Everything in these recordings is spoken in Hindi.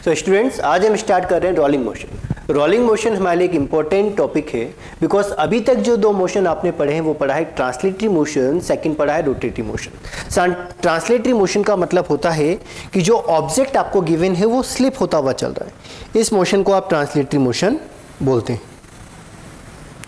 तो स्टूडेंट्स आज हम स्टार्ट कर रहे हैं रोलिंग मोशन। रोलिंग मोशन हमारे लिए एक इंपॉर्टेंट टॉपिक है बिकॉज अभी तक जो दो मोशन आपने पढ़े हैं वो पढ़ा है ट्रांसलेटरी मोशन, सेकंड पढ़ा है रोटेटरी मोशन। ट्रांसलेटरी मोशन का मतलब होता है कि जो ऑब्जेक्ट आपको गिवन है वो स्लिप होता हुआ चल रहा है, इस मोशन को आप ट्रांसलेटरी मोशन बोलते हैं।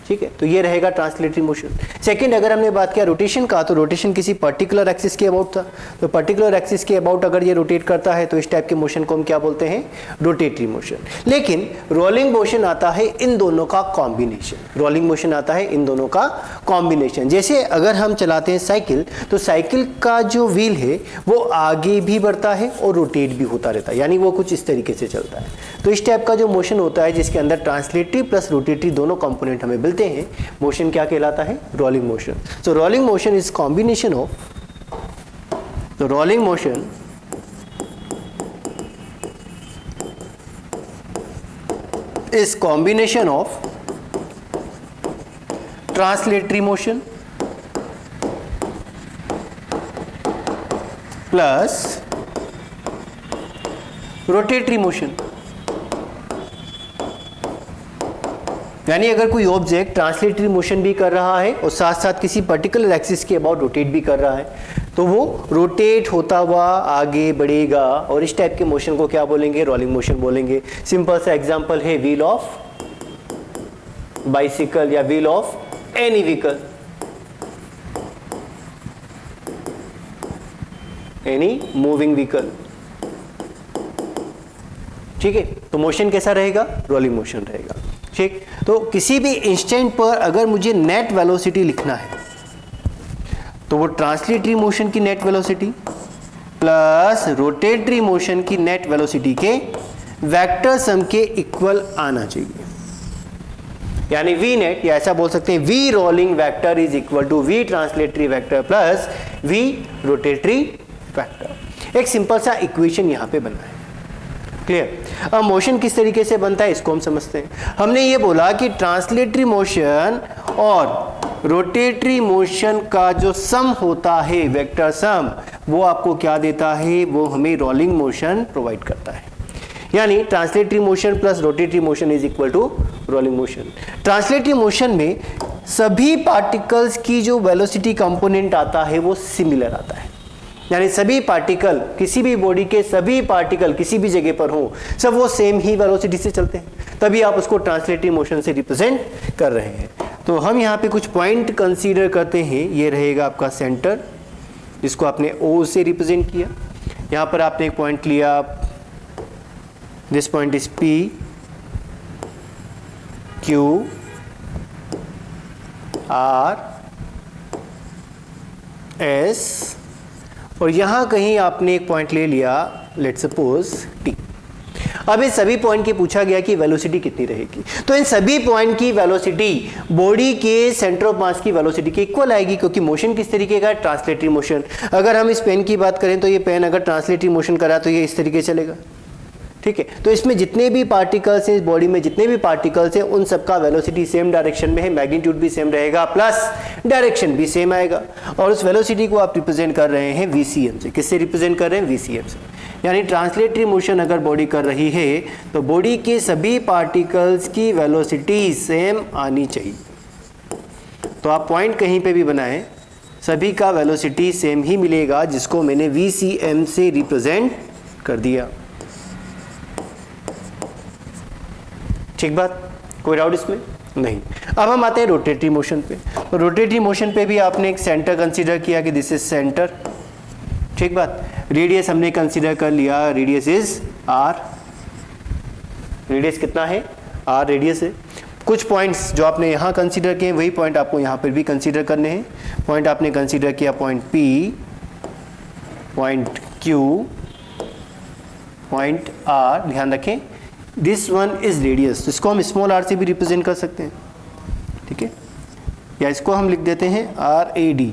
ठीक है, तो ये रहेगा ट्रांसलेटरी मोशन। सेकंड, अगर हमने बात किया रोटेशन का, तो रोटेशन किसी पर्टिकुलर एक्सिस के अबाउट था, तो पर्टिकुलर एक्सिस के अबाउट अगर ये रोटेट करता है तो इस टाइप के मोशन को हम क्या बोलते हैं, रोटेटरी मोशन। लेकिन रोलिंग मोशन आता है इन दोनों का कॉम्बिनेशन। रोलिंग मोशन आता है इन दोनों का कॉम्बिनेशन। जैसे अगर हम चलाते हैं साइकिल, तो साइकिल का जो व्हील है वो आगे भी बढ़ता है और रोटेट भी होता रहता है, यानी वो कुछ इस तरीके से चलता है। तो इस टाइप का जो मोशन होता है जिसके अंदर ट्रांसलेटरी प्लस रोटेटरी दोनों कंपोनेंट हमें मिलते हैं, मोशन क्या कहलाता है, rolling motion. So rolling motion is combination of, तो rolling motion is combination of translatory motion plus rotatory motion. यानी अगर कोई ऑब्जेक्ट ट्रांसलेटरी मोशन भी कर रहा है और साथ साथ किसी पर्टिकुलर एक्सिस के अबाउट रोटेट भी कर रहा है, तो वो रोटेट होता हुआ आगे बढ़ेगा और इस टाइप के मोशन को क्या बोलेंगे, रोलिंग मोशन बोलेंगे। सिंपल सा एग्जांपल है व्हील ऑफ बाइसिकल या wheel of any vehicle, any moving vehicle. ठीक है, तो मोशन कैसा रहेगा, रोलिंग मोशन रहेगा। ठीक, तो किसी भी इंस्टेंट पर अगर मुझे नेट वेलोसिटी लिखना है तो वो ट्रांसलेटरी मोशन की net velocity plus rotatory motion की नेट वेलोसिटी के वेक्टर सम के इक्वल आना चाहिए। यानी वी नेट, या ऐसा बोल सकते हैं V rolling vector is equal to V translatory vector plus V rotatory vector. एक सिंपल सा इक्वेशन यहां पे बना है, क्लियर। अब मोशन किस तरीके से बनता है इसको हम समझते हैं। हमने ये बोला कि ट्रांसलेटरी मोशन और रोटेटरी मोशन का जो सम होता है, वेक्टर सम, वो आपको क्या देता है, वो हमें रोलिंग मोशन प्रोवाइड करता है। यानी translatory motion plus rotatory motion is equal to rolling motion. Translatory motion में सभी पार्टिकल्स की जो वेलोसिटी कंपोनेंट आता है वो सिमिलर आता है, यानी सभी पार्टिकल, किसी भी बॉडी के सभी पार्टिकल किसी भी जगह पर हो, सब वो सेम ही वेलोसिटी से चलते हैं, तभी आप उसको ट्रांसलेटरी मोशन से रिप्रेजेंट कर रहे हैं। तो हम यहाँ पे कुछ पॉइंट कंसीडर करते हैं। ये रहेगा आपका सेंटर, जिसको आपने O से रिप्रेजेंट किया। यहाँ पर आपने एक पॉइंट लिया, this point is P, Q, R, S, और यहां कहीं आपने एक पॉइंट ले लिया, लेट्स सपोज T। अब इन सभी पॉइंट की पूछा गया कि वेलोसिटी कितनी रहेगी, तो इन सभी पॉइंट की वेलोसिटी बॉडी के सेंटर ऑफ मास की वेलोसिटी के इक्वल आएगी, क्योंकि मोशन किस तरीके का, ट्रांसलेटरी मोशन। अगर हम इस पेन की बात करें तो ये पेन अगर ट्रांसलेटरी मोशन करा तो ये इस तरीके चलेगा। ठीक है, तो इसमें जितने भी पार्टिकल्स हैं, इस बॉडी में जितने भी पार्टिकल्स हैं, उन सबका वेलोसिटी सेम डायरेक्शन में है, मैग्नीट्यूड भी सेम रहेगा प्लस डायरेक्शन भी सेम आएगा। और उस वेलोसिटी को आप रिप्रेजेंट कर रहे हैं VCM से। किससे रिप्रेजेंट कर रहे हैं, VCM से। यानी ट्रांसलेटरी मोशन अगर बॉडी कर रही है तो बॉडी के सभी पार्टिकल्स की वेलोसिटी सेम आनी चाहिए। तो आप पॉइंट कहीं पे भी बनाएं, सभी का वेलोसिटी सेम ही मिलेगा, जिसको मैंने VCM से रिप्रेजेंट कर दिया। ठीक बात, कोई डाउट इसमें नहीं। अब हम आते हैं रोटेटरी मोशन पे। तो रोटेटरी मोशन पे भी आपने एक सेंटर कंसीडर किया कि दिस इज सेंटर। ठीक बात, रेडियस हमने कंसीडर कर लिया, रेडियस इज R। रेडियस कितना है, R रेडियस है। कुछ पॉइंट्स जो आपने यहाँ कंसीडर किए वही पॉइंट आपको यहाँ पर भी कंसीडर करने हैं। पॉइंट आपने कंसीडर किया point P, point Q, point R। ध्यान रखें दिस वन इज रेडियस, इसको हम स्मॉल r से भी रिप्रेजेंट कर सकते हैं। ठीक है, या इसको हम लिख देते हैं RAD,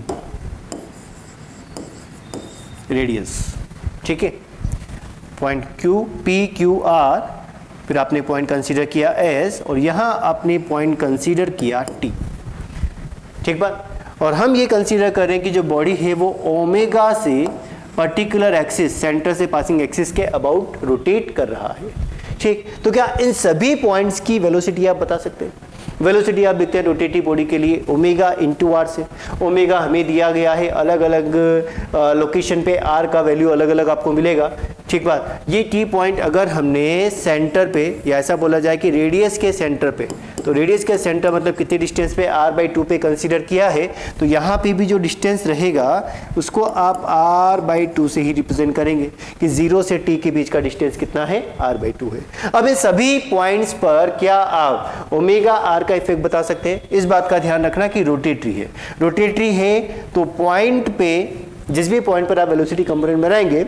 रेडियस। ठीक है, point Q, P, Q, R, फिर आपने पॉइंट कंसीडर किया S, और यहां आपने पॉइंट कंसीडर किया T। ठीक बात, और हम ये कंसीडर कर रहे हैं कि जो बॉडी है वो ओमेगा से पर्टिकुलर एक्सिस, सेंटर से पासिंग एक्सिस के अबाउट रोटेट कर रहा है। ठीक, तो क्या इन सभी पॉइंट्स की वेलोसिटी आप बता सकते हैं? वेलोसिटी आप देखते हैं रोटेटिव बॉडी के लिए ओमेगा इंटू आर से। ओमेगा हमें दिया गया है, अलग अलग लोकेशन पे आर का वैल्यू अलग अलग आपको मिलेगा। ठीक बात, ये टी पॉइंट अगर हमने सेंटर पे, या ऐसा बोला जाए कि रेडियस के सेंटर पे, तो रेडियस के सेंटर मतलब कितने डिस्टेंस पे r/2 पे कंसीडर किया है, तो यहाँ पे भी जो डिस्टेंस रहेगा उसको आप r/2 से ही रिप्रेजेंट करेंगे कि 0 से t के बीच का डिस्टेंस कितना है, r/2 है। अब इन सभी पॉइंट्स पर क्या आप ओमेगा आर का इफेक्ट बता सकते हैं? इस बात का ध्यान रखना कि रोटेटरी है। रोटेटरी है तो पॉइंट पे, जिस भी पॉइंट पर आप वेलोसिटी कंपोनेंट बनाएंगे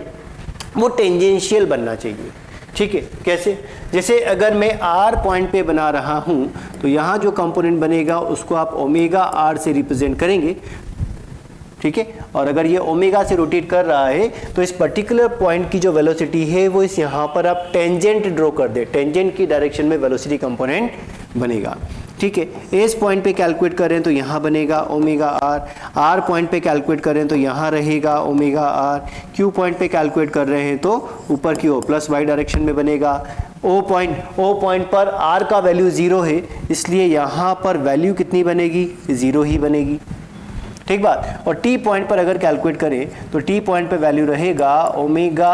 वो टेंजेंशियल बनना चाहिए। ठीक है, कैसे? जैसे अगर मैं आर पॉइंट पे बना रहा हूं तो यहां जो कंपोनेंट बनेगा उसको आप ओमेगा आर से रिप्रेजेंट करेंगे। ठीक है, और अगर ये ओमेगा से रोटेट कर रहा है तो इस पर्टिकुलर पॉइंट की जो वेलोसिटी है वो इस यहाँ पर आप टेंजेंट ड्रॉ कर दे, टेंजेंट की डायरेक्शन में वेलोसिटी कंपोनेंट बनेगा। ठीक है, एस पॉइंट पे कैलकुलेट करें तो यहाँ बनेगा ओमेगा आर, आर पॉइंट पे कैलकुलेट करें तो यहाँ रहेगा ओमेगा आर, क्यू पॉइंट पे कैलकुलेट कर रहे हैं तो ऊपर की ओर प्लस वाई डायरेक्शन में बनेगा। ओ पॉइंट पर आर का वैल्यू 0 है, इसलिए यहाँ पर वैल्यू कितनी बनेगी, 0 ही बनेगी। ठीक बात, और टी पॉइंट पर अगर कैलकुलेट करें तो टी पॉइंट पे वैल्यू रहेगा ओमेगा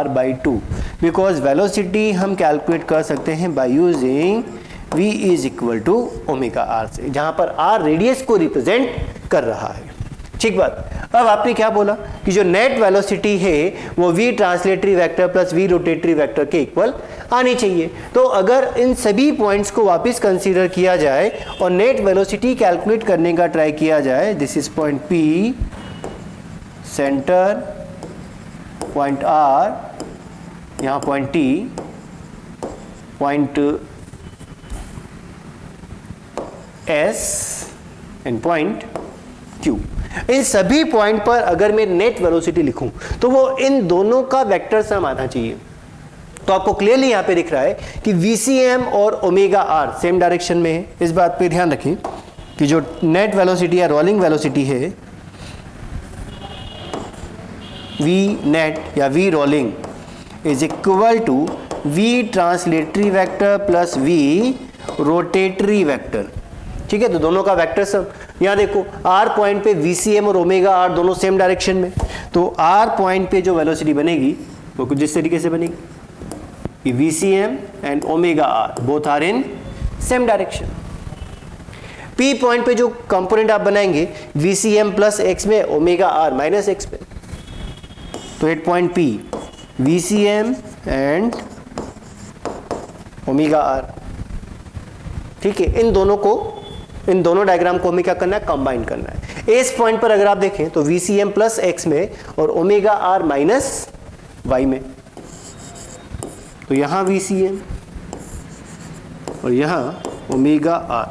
r/2, बिकॉज वेलोसिटी हम कैलकुलेट कर सकते हैं by using v is equal to omega R से, जहां पर r रेडियस को रिप्रेजेंट कर रहा है। ठीक बात, अब आपने क्या बोला कि जो नेट वेलोसिटी है वो v translatory vector plus v rotatory vector के इक्वल आनी चाहिए। तो अगर इन सभी पॉइंट्स को वापस कंसीडर किया जाए और नेट वेलोसिटी कैलकुलेट करने का ट्राई किया जाए, this is point P, centre, point R, यहाँ point T, point S and point Q। इन सभी पॉइंट पर अगर मैं नेट वेलोसिटी लिखूं तो वो इन दोनों का वेक्टर सम आना चाहिए। तो आपको क्लियरली यहां पे दिख रहा है कि VCM और ओमेगा आर सेम डायरेक्शन में है। इस बात पे ध्यान रखें कि जो नेट वेलोसिटी या रोलिंग वेलोसिटी है, V नेट या V rolling is equal to V translatory vector plus V rotatory vector. ठीक है, तो दोनों का वेक्टर सम, यहाँ देखो R पॉइंट पे VCM और ओमेगा आर दोनों सेम डायरेक्शन में, तो R पॉइंट पे जो वेलोसिटी बनेगी वो कुछ इस तरीके से बनेगी कि VCM and omega R both are in same direction. P point पे जो कंपोनेंट आप बनाएंगे VCM प्लस x में, ओमेगा आर माइनस x में, तो at point P VCM and omega R. ठीक है, इन दोनों डायग्राम को हमें क्या करना है, कंबाइन करना है। इस पॉइंट पर अगर आप देखें तो VCM प्लस x में और ओमेगा आर माइनस y में, तो यहां VCM और यहां ओमेगा आर।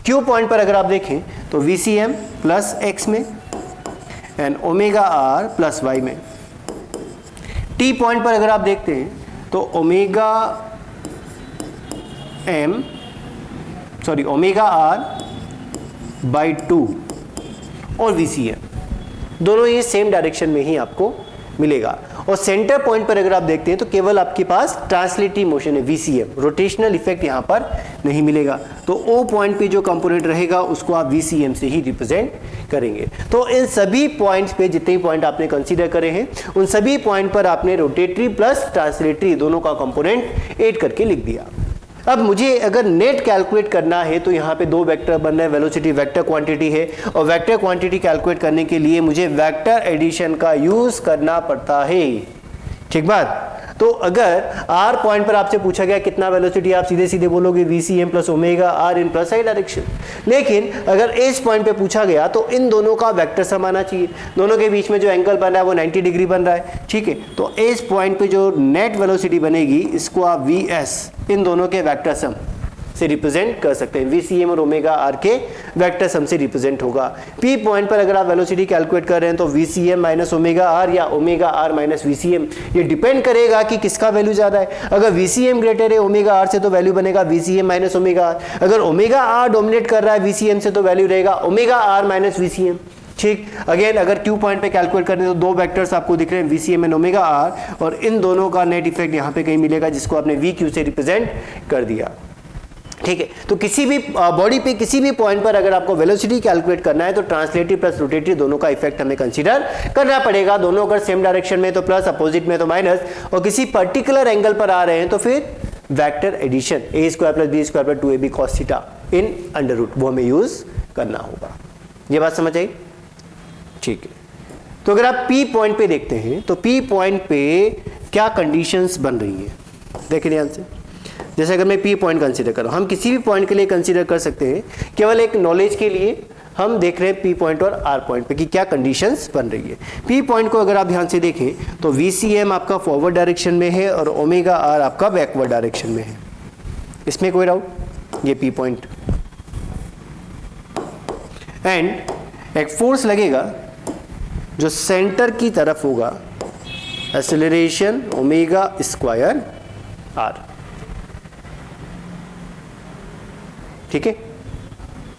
Q पॉइंट पर अगर आप देखें तो VCM प्लस x में and omega R plus y में। T पॉइंट पर अगर आप देखते हैं तो ओमेगा r/2 और VCM दोनों ये सेम डायरेक्शन में ही आपको मिलेगा। और सेंटर पॉइंट पर अगर आप देखते हैं तो केवल आपके पास ट्रांसलेटरी मोशन है VCM, रोटेशनल इफेक्ट यहां पर नहीं मिलेगा। तो O पॉइंट पे जो कंपोनेंट रहेगा उसको आप VCM से ही रिप्रेजेंट करेंगे। तो इन सभी पॉइंट्स पे जितने पॉइंट आपने कंसीडर करे हैं उन सभी पॉइंट पर आपने रोटेटरी प्लस ट्रांसलेटरी दोनों का कंपोनेंट ऐड करके लिख दिया। अब मुझे अगर नेट कैलकुलेट करना है तो यहाँ पे दो वेक्टर बन रहे हैं, वेलोसिटी वेक्टर क्वांटिटी है, और वेक्टर क्वांटिटी कैलकुलेट करने के लिए मुझे वेक्टर एडिशन का यूज करना पड़ता है। ठीक बात, तो अगर R पॉइंट पर आपसे पूछा गया कितना वेलोसिटी, आप सीधे सीधे बोलोगे VCM plus omega R in plus I direction. लेकिन अगर इस पॉइंट पे पूछा गया तो इन दोनों का वेक्टर सम आना चाहिए, दोनों के बीच में जो एंगल बन रहा है वो 90 डिग्री बन रहा है। ठीक है, तो इस पॉइंट पे जो नेट वेलोसिटी बनेगी इसको आप VS इन दोनों के वेक्टर सम से रिप्रेजेंट कर सकते हैं। VCM और ओमेगा आर के वेक्टर सम से रिप्रेजेंट होगा। P पॉइंट पर अगर आप वेलोसिटी कैलकुलेट कर रहे हैं तो VCM माइनस ओमेगा आर या ओमेगा आर माइनस VCM, ये डिपेंड करेगा कि किसका वैल्यू ज्यादा है। अगर VCM ग्रेटर है ओमेगा आर से तो वैल्यू बनेगा VCM माइनस ओमेगा आर। अगर ओमेगा आर डोमिनेट कर रहा है VCM से तो वैल्यू रहेगा ओमेगा आर माइनस VCM। ठीक। अगेन अगर क्यू पॉइंट पे कैलकुलेट करें तो दो वेक्टर्स आपको दिख रहे हैं VCM एंड ओमेगा आर, और इन दोनों का नेट इफेक्ट यहाँ पे कहीं मिलेगा जिसको आपने VQ से रिप्रेजेंट कर दिया। ठीक है, तो किसी भी बॉडी पे किसी भी पॉइंट पर अगर आपको वेलोसिटी कैलकुलेट करना है तो ट्रांसलेटरी प्लस रोटेटरी दोनों का इफेक्ट हमें कंसीडर करना पड़ेगा। दोनों अगर सेम डायरेक्शन में तो प्लस, अपोजिट में तो माइनस, और किसी पर्टिकुलर एंगल पर आ रहे हैं तो फिर vector addition a² + b² + 2ab cos theta in under root वो हमें यूज करना होगा। ये बात समझ आई? ठीक है, तो अगर आप P पॉइंट पे देखते हैं तो P पॉइंट पे क्या कंडीशंस बन रही है, देखिए ध्यान से। जैसे अगर मैं P पॉइंट कंसीडर करूं, हम किसी भी पॉइंट के लिए कंसीडर कर सकते हैं, केवल एक नॉलेज के लिए हम देख रहे हैं P पॉइंट और R पॉइंट पे कि क्या कंडीशंस बन रही है। P पॉइंट को अगर आप ध्यान से देखें तो VCM आपका फॉरवर्ड डायरेक्शन में है और ओमेगा R आपका बैकवर्ड डायरेक्शन में है, इसमें कोई डाउट? ये P पॉइंट एंड एक फोर्स लगेगा जो सेंटर की तरफ होगा, एक्सेलरेशन ओमेगा² R। ठीक है,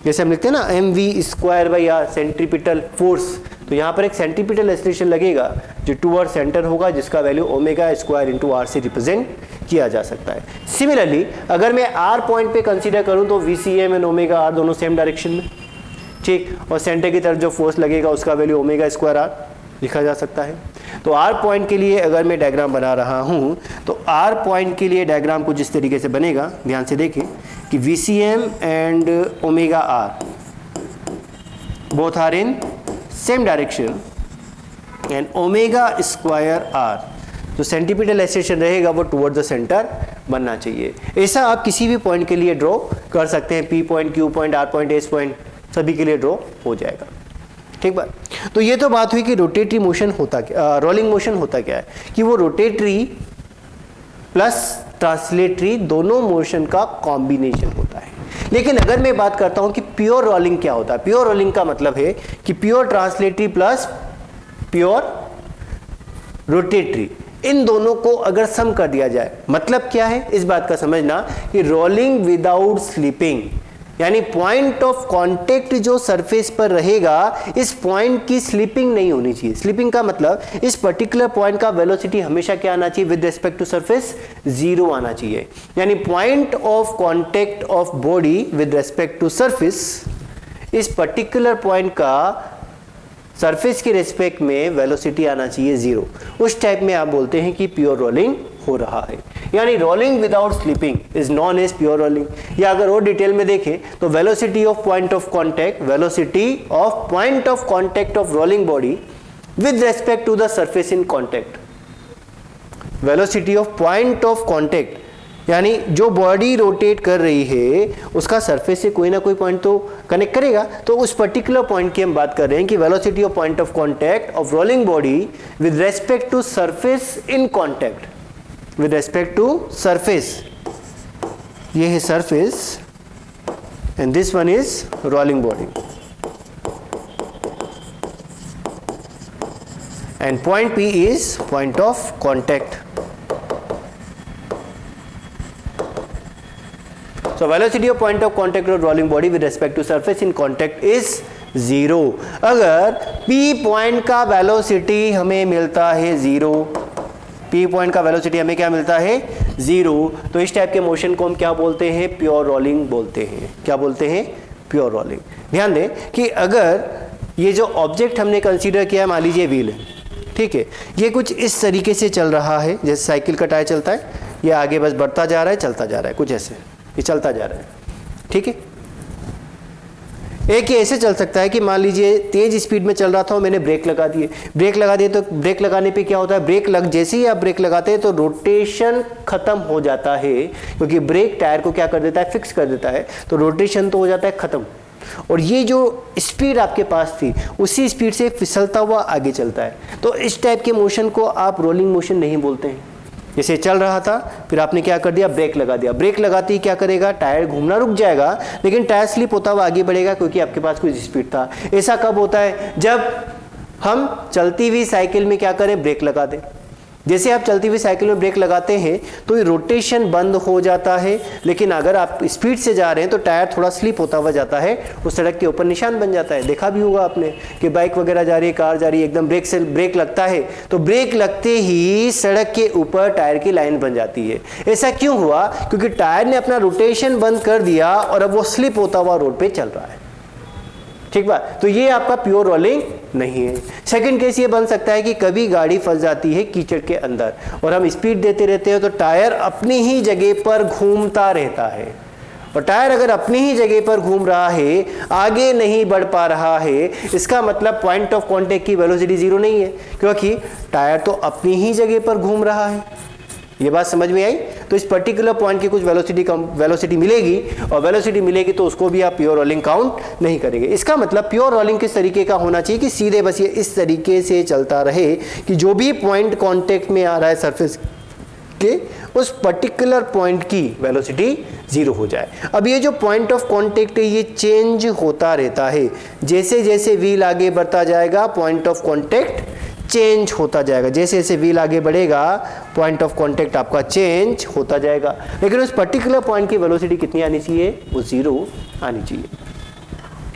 जैसे हम लिखते हैं ना mv² सेंट्रीपिटल फोर्स, तो यहां पर एक सेंट्रीपिटल एक्सेलरेशन लगेगा जो टूवर्ड सेंटर होगा जिसका वैल्यू ओमेगा² × R से रिप्रेजेंट किया जा सकता है। सिमिलरली अगर मैं R पॉइंट पे कंसीडर करूं तो VCM एंड ओमेगा R दोनों सेम डायरेक्शन में, ठीक, और सेंटर की तरफ जो फोर्स लगेगा उसका वैल्यू ओमेगा² R लिखा जा सकता है। तो R पॉइंट के लिए अगर मैं डायग्राम बना रहा हूं तो R पॉइंट के लिए डायग्राम कुछ इस तरीके से बनेगा, ध्यान से देखें कि VCM and omega R both are in same direction and omega R जो सेंटीपिटल एक्सेलरेशन रहेगा वो टुवर्ड द सेंटर बनना चाहिए। ऐसा आप किसी भी पॉइंट के लिए ड्रॉ कर सकते हैं, P point, Q point, R point, S point सभी के लिए ड्रॉ हो जाएगा। ठीक बात। तो ये तो बात हुई कि रोटेटरी मोशन होता क्या, रोलिंग मोशन होता क्या है, कि वो रोटेटरी प्लस ट्रांसलेटरी दोनों मोशन का कॉम्बिनेशन होता है। लेकिन अगर मैं बात करता हूं कि प्योर रोलिंग क्या होता है, प्योर रोलिंग का मतलब है कि pure translatory plus pure rotatory, इन दोनों को अगर सम कर दिया जाए, मतलब क्या है इस बात का समझना कि रोलिंग विदाउट स्लिपिंग, यानी पॉइंट ऑफ कांटेक्ट जो सरफेस पर रहेगा इस पॉइंट की स्लिपिंग नहीं होनी चाहिए। स्लिपिंग का मतलब इस पर्टिकुलर पॉइंट का वेलोसिटी हमेशा क्या आना चाहिए, विद रिस्पेक्ट टू सरफेस 0 आना चाहिए। यानी point of contact of body with respect to surface, इस पर्टिकुलर पॉइंट का सरफेस के रिस्पेक्ट में वेलोसिटी आना चाहिए 0। उस टाइप में आप बोलते हैं कि प्योर रोलिंग हो रहा है, यानी rolling without slipping is known as pure rolling. या अगर और डिटेल में देखें तो velocity of point of contact, velocity of point of contact of rolling body with respect to the surface in contact, velocity of point of contact यानी जो बॉडी रोटेट कर रही है उसका सरफेस से कोई ना कोई पॉइंट तो कनेक्ट करेगा, तो उस पर्टिकुलर पॉइंट की हम बात कर रहे हैं कि velocity of point of contact of rolling body with respect to surface in contact, with respect to surface, ये है surface and this one is rolling body, and point P is point of contact. So velocity of point of contact of rolling body with respect to surface in contact is 0। अगर P पॉइंट का वेलोसिटी हमें मिलता है 0, P पॉइंट का वेलोसिटी हमें क्या मिलता है 0, तो इस टाइप के मोशन को हम क्या बोलते हैं, प्योर रोलिंग बोलते हैं। क्या बोलते हैं, प्योर रोलिंग। ध्यान दें कि अगर ये जो ऑब्जेक्ट हमने कंसीडर किया, मान लीजिए व्हील है, ठीक है, ये कुछ इस तरीके से चल रहा है जैसे साइकिल का टायर चलता है, ये आगे बस बढ़ता जा रहा है, चलता जा रहा है, कुछ ऐसे ये चलता जा रहा है, ठीक है। एक ये ऐसे चल सकता है कि मान लीजिए तेज स्पीड में चल रहा था और मैंने ब्रेक लगा दिए, ब्रेक लगा दिए तो ब्रेक लगाने पे क्या होता है, ब्रेक लग जैसे ही आप ब्रेक लगाते हैं तो रोटेशन खत्म हो जाता है, क्योंकि ब्रेक टायर को क्या कर देता है, फिक्स कर देता है, तो रोटेशन तो हो जाता है खत्म, और ये जो स्पीड आपके पास थी उसी स्पीड से फिसलता हुआ आगे चलता है। तो इस टाइप के मोशन को आप रोलिंग मोशन नहीं बोलते हैं। जैसे चल रहा था, फिर आपने क्या कर दिया, ब्रेक लगा दिया, ब्रेक लगाते ही क्या करेगा, टायर घूमना रुक जाएगा, लेकिन टायर स्लिप होता हुआ आगे बढ़ेगा क्योंकि आपके पास कुछ स्पीड था। ऐसा कब होता है, जब हम चलती हुई साइकिल में क्या करें, ब्रेक लगा दें, जैसे आप चलती हुई साइकिल में ब्रेक लगाते हैं तो ये रोटेशन बंद हो जाता है, लेकिन अगर आप स्पीड से जा रहे हैं तो टायर थोड़ा स्लिप होता हुआ जाता है, उस सड़क के ऊपर निशान बन जाता है। देखा भी होगा आपने कि बाइक वगैरह जा रही है, कार जा रही है, एकदम ब्रेक लगता है तो ब्रेक लगते ही सड़क के ऊपर टायर की लाइन बन जाती है। ऐसा क्यों हुआ? क्योंकि टायर ने अपना रोटेशन बंद कर दिया और अब वो स्लिप होता हुआ रोड पे चल रहा है। ठीक बात, तो ये आपका प्योर रोलिंग नहीं है। सेकंड केस ये बन सकता है कि कभी गाड़ी फंस जाती है कीचड़ के अंदर और हम स्पीड देते रहते हैं तो टायर अपनी ही जगह पर घूमता रहता है, और टायर अगर अपनी ही जगह पर घूम रहा है, आगे नहीं बढ़ पा रहा है, इसका मतलब पॉइंट ऑफ कांटेक्ट की वेलोसिटी जीरो नहीं है, क्योंकि टायर तो अपनी ही जगह पर घूम रहा है। ये बात समझ में आई? तो इस पर्टिकुलर पॉइंट की कुछ वेलोसिटी मिलेगी, और वेलोसिटी मिलेगी तो उसको भी आप प्योर रोलिंग काउंट नहीं करेंगे। इसका मतलब प्योर रोलिंग किस तरीके का होना चाहिए कि सीधे बस ये इस तरीके से चलता रहे कि जो भी पॉइंट कांटेक्ट में आ रहा है सरफेस के, उस पर्टिकुलर पॉइंट की वेलोसिटी जीरो हो जाए। अब ये जो पॉइंट ऑफ कांटेक्ट है ये चेंज होता रहता है, जैसे जैसे व्हील आगे बढ़ता जाएगा पॉइंट ऑफ कांटेक्ट चेंज होता जाएगा, जैसे जैसे व्हील आगे बढ़ेगा पॉइंट ऑफ कांटेक्ट आपका चेंज होता जाएगा, लेकिन उस पर्टिकुलर पॉइंट की वेलोसिटी कितनी आनी चाहिए? वो जीरो आनी चाहिए।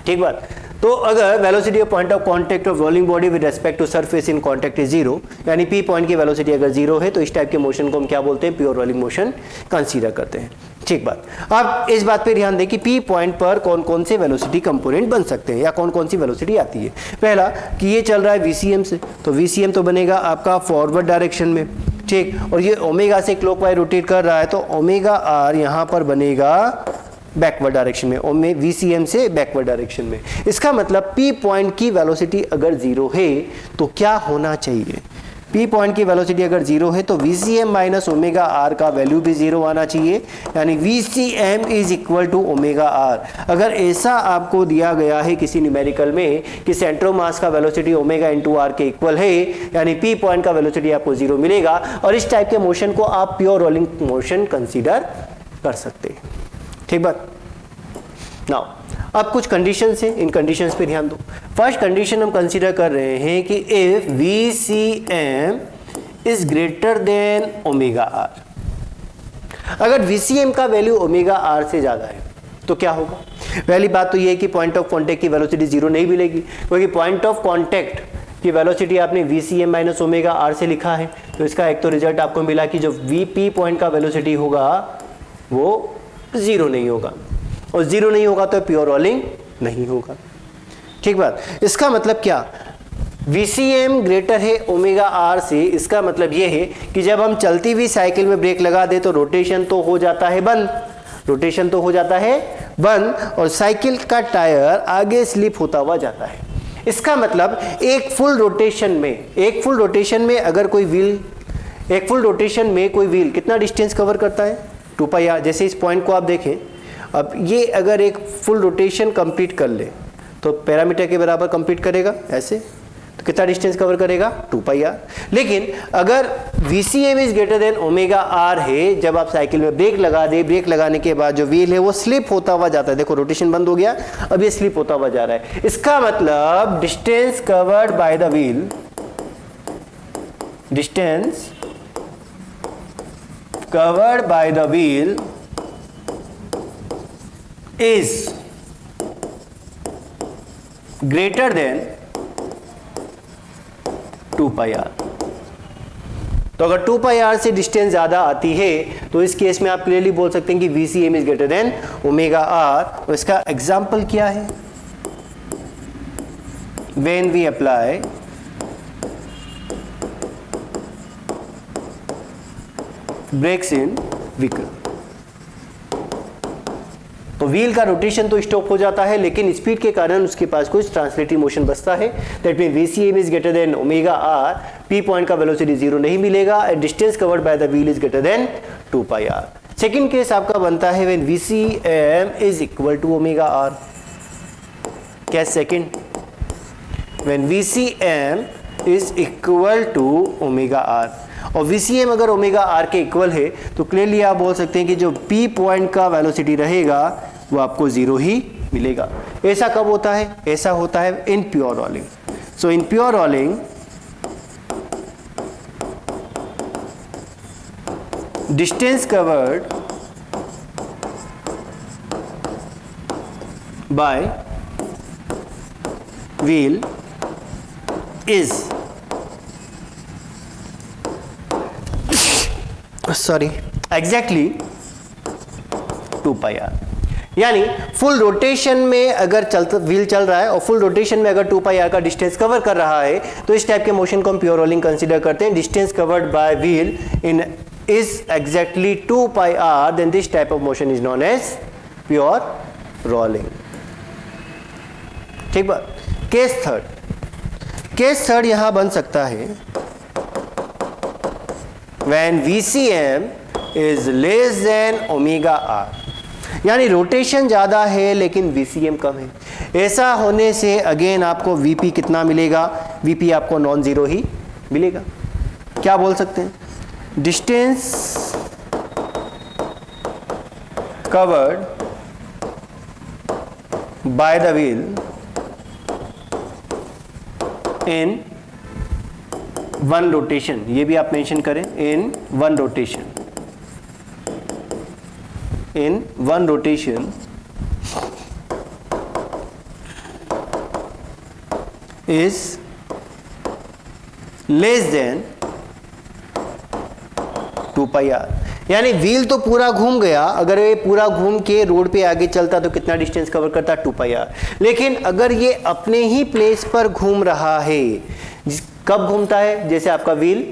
ठीक बात। तो अगर velocity of point of contact of rolling body with respect to surface in contact is zero, यानी पी पॉइंट की वेलोसिटी अगर जीरो है तो इस टाइप के मोशन को हम क्या बोलते हैं? प्योर रोलिंग मोशन कंसीडर करते हैं। ठीक बात। अब इस बात पे ध्यान दें कि पी पॉइंट पर कौन कौन से वेलोसिटी कंपोनेंट बन सकते हैं या कौन कौन सी वेलोसिटी आती है। पहला कि ये चल रहा है वीसीएम से, तो वीसीएम तो बनेगा आपका फॉरवर्ड डायरेक्शन में, ठीक, और ये ओमेगा से क्लॉकवाइज रोटेट कर रहा है तो ओमेगा आर यहाँ पर बनेगा बैकवर्ड डायरेक्शन में, वीसीएम से बैकवर्ड डायरेक्शन में। इसका मतलब पी पॉइंट की वेलोसिटी अगर जीरो है तो क्या होना चाहिए? पी पॉइंट की वेलोसिटी अगर जीरो है तो वीसीएम माइनस ओमेगा आर का वैल्यू भी जीरो आना चाहिए, यानी VCM is equal to omega R. अगर ऐसा आपको दिया गया है किसी न्यूमेरिकल में कि सेंटर ऑफ मास का वेलोसिटी ओमेगा इंटू आर के इक्वल है, यानी पी पॉइंट का वेलोसिटी आपको जीरो मिलेगा, और इस टाइप के मोशन को आप प्योर रोलिंग मोशन कंसीडर कर सकते हैं। ठीक बात। नाउ अब कुछ कंडीशंस हैं, इन कंडीशंस पे ध्यान दो। फर्स्ट कंडीशन हम कंसीडर कर रहे हैं कि if VCM is greater than omega R, अगर VCM का वैल्यू ओमेगा आर से ज्यादा है तो क्या होगा? पहली बात तो ये है कि पॉइंट ऑफ कांटेक्ट की वेलोसिटी जीरो नहीं मिलेगी, क्योंकि पॉइंट ऑफ कांटेक्ट की वेलोसिटी आपने VCM माइनस ओमेगा आर से लिखा है, तो इसका एक तो रिजल्ट आपको मिला कि जो VP पॉइंट का वेलोसिटी होगा वो जीरो नहीं होगा, और जीरो नहीं होगा तो प्योर रोलिंग नहीं होगा। ठीक बात। इसका मतलब क्या? VCM ग्रेटर है ओमेगा आर से, इसका मतलब यह है कि जब हम चलती हुई साइकिल में ब्रेक लगा दे तो रोटेशन तो हो जाता है बंद, रोटेशन तो हो जाता है बंद, और साइकिल का टायर आगे स्लिप होता हुआ जाता है। इसका मतलब एक फुल रोटेशन में अगर कोई व्हील, एक फुल रोटेशन में कोई व्हील कितना डिस्टेंस कवर करता है? 2πr। जैसे इस पॉइंट को आप देखें, अब ये अगर एक फुल रोटेशन कंप्लीट कर ले तो पैरामीटर के बराबर कंप्लीट करेगा, ऐसे तो कितना डिस्टेंस कवर करेगा? 2πr। लेकिन अगर VCM is greater than omega R है, जब आप साइकिल में ब्रेक लगा दे, ब्रेक लगाने के बाद जो व्हील है वो स्लिप होता हुआ जाता है, देखो रोटेशन बंद हो गया, अब ये स्लिप होता हुआ जा रहा है। इसका मतलब distance covered by the wheel, distance covered by the wheel is greater than 2πr। तो अगर 2πr से डिस्टेंस ज्यादा आती है तो इस केस में आप क्लियरली बोल सकते हैं कि VCM is greater than omega R. और इसका एग्जाम्पल क्या है? when we apply brakes in vehicle, तो व्हील का रोटेशन तो स्टॉप हो जाता है, लेकिन स्पीड के कारण उसके पास कुछ ट्रांसलेटरी मोशन बचता है। That mean VCM is greater than omega R, P point का वेलोसिटी जीरो नहीं मिलेगा, distance covered by the wheel is greater than 2πr। Second case आपका बनता है when VCM is equal to omega R. क्या second? When VCM is equal to omega R, और VCM अगर ओमेगा आर के इक्वल है तो क्लियरली आप बोल सकते हैं कि जो P पॉइंट का वेलोसिटी रहेगा वो आपको जीरो ही मिलेगा। ऐसा कब होता है? ऐसा होता है in pure rolling. So in pure rolling distance covered by wheel is exactly 2 pi R. यानी फुल रोटेशन में अगर व्हील चल रहा है और फुल रोटेशन में अगर 2 पाई आर का डिस्टेंस कवर कर रहा है तो इस टाइप के मोशन को हम प्योर रोलिंग कंसीडर करते हैं। Distance covered by wheel in is exactly 2 pi R, then this type of motion is known as pure rolling. ठीक बात। केस थर्ड यहां बन सकता है when VCM is less than omega R, यानी रोटेशन ज्यादा है लेकिन VCM कम है। ऐसा होने से अगेन आपको VP कितना मिलेगा? VP आपको नॉन जीरो ही मिलेगा। क्या बोल सकते हैं? Distance covered by the wheel in one rotation, ये भी आप मेंशन करें, in one rotation, in one rotation is less than 2 pi R. यानी व्हील तो पूरा घूम गया, अगर ये पूरा घूम के रोड पे आगे चलता तो कितना डिस्टेंस कवर करता? 2 पाई आर। लेकिन अगर ये अपने ही प्लेस पर घूम रहा है, कब घूमता है? जैसे आपका व्हील,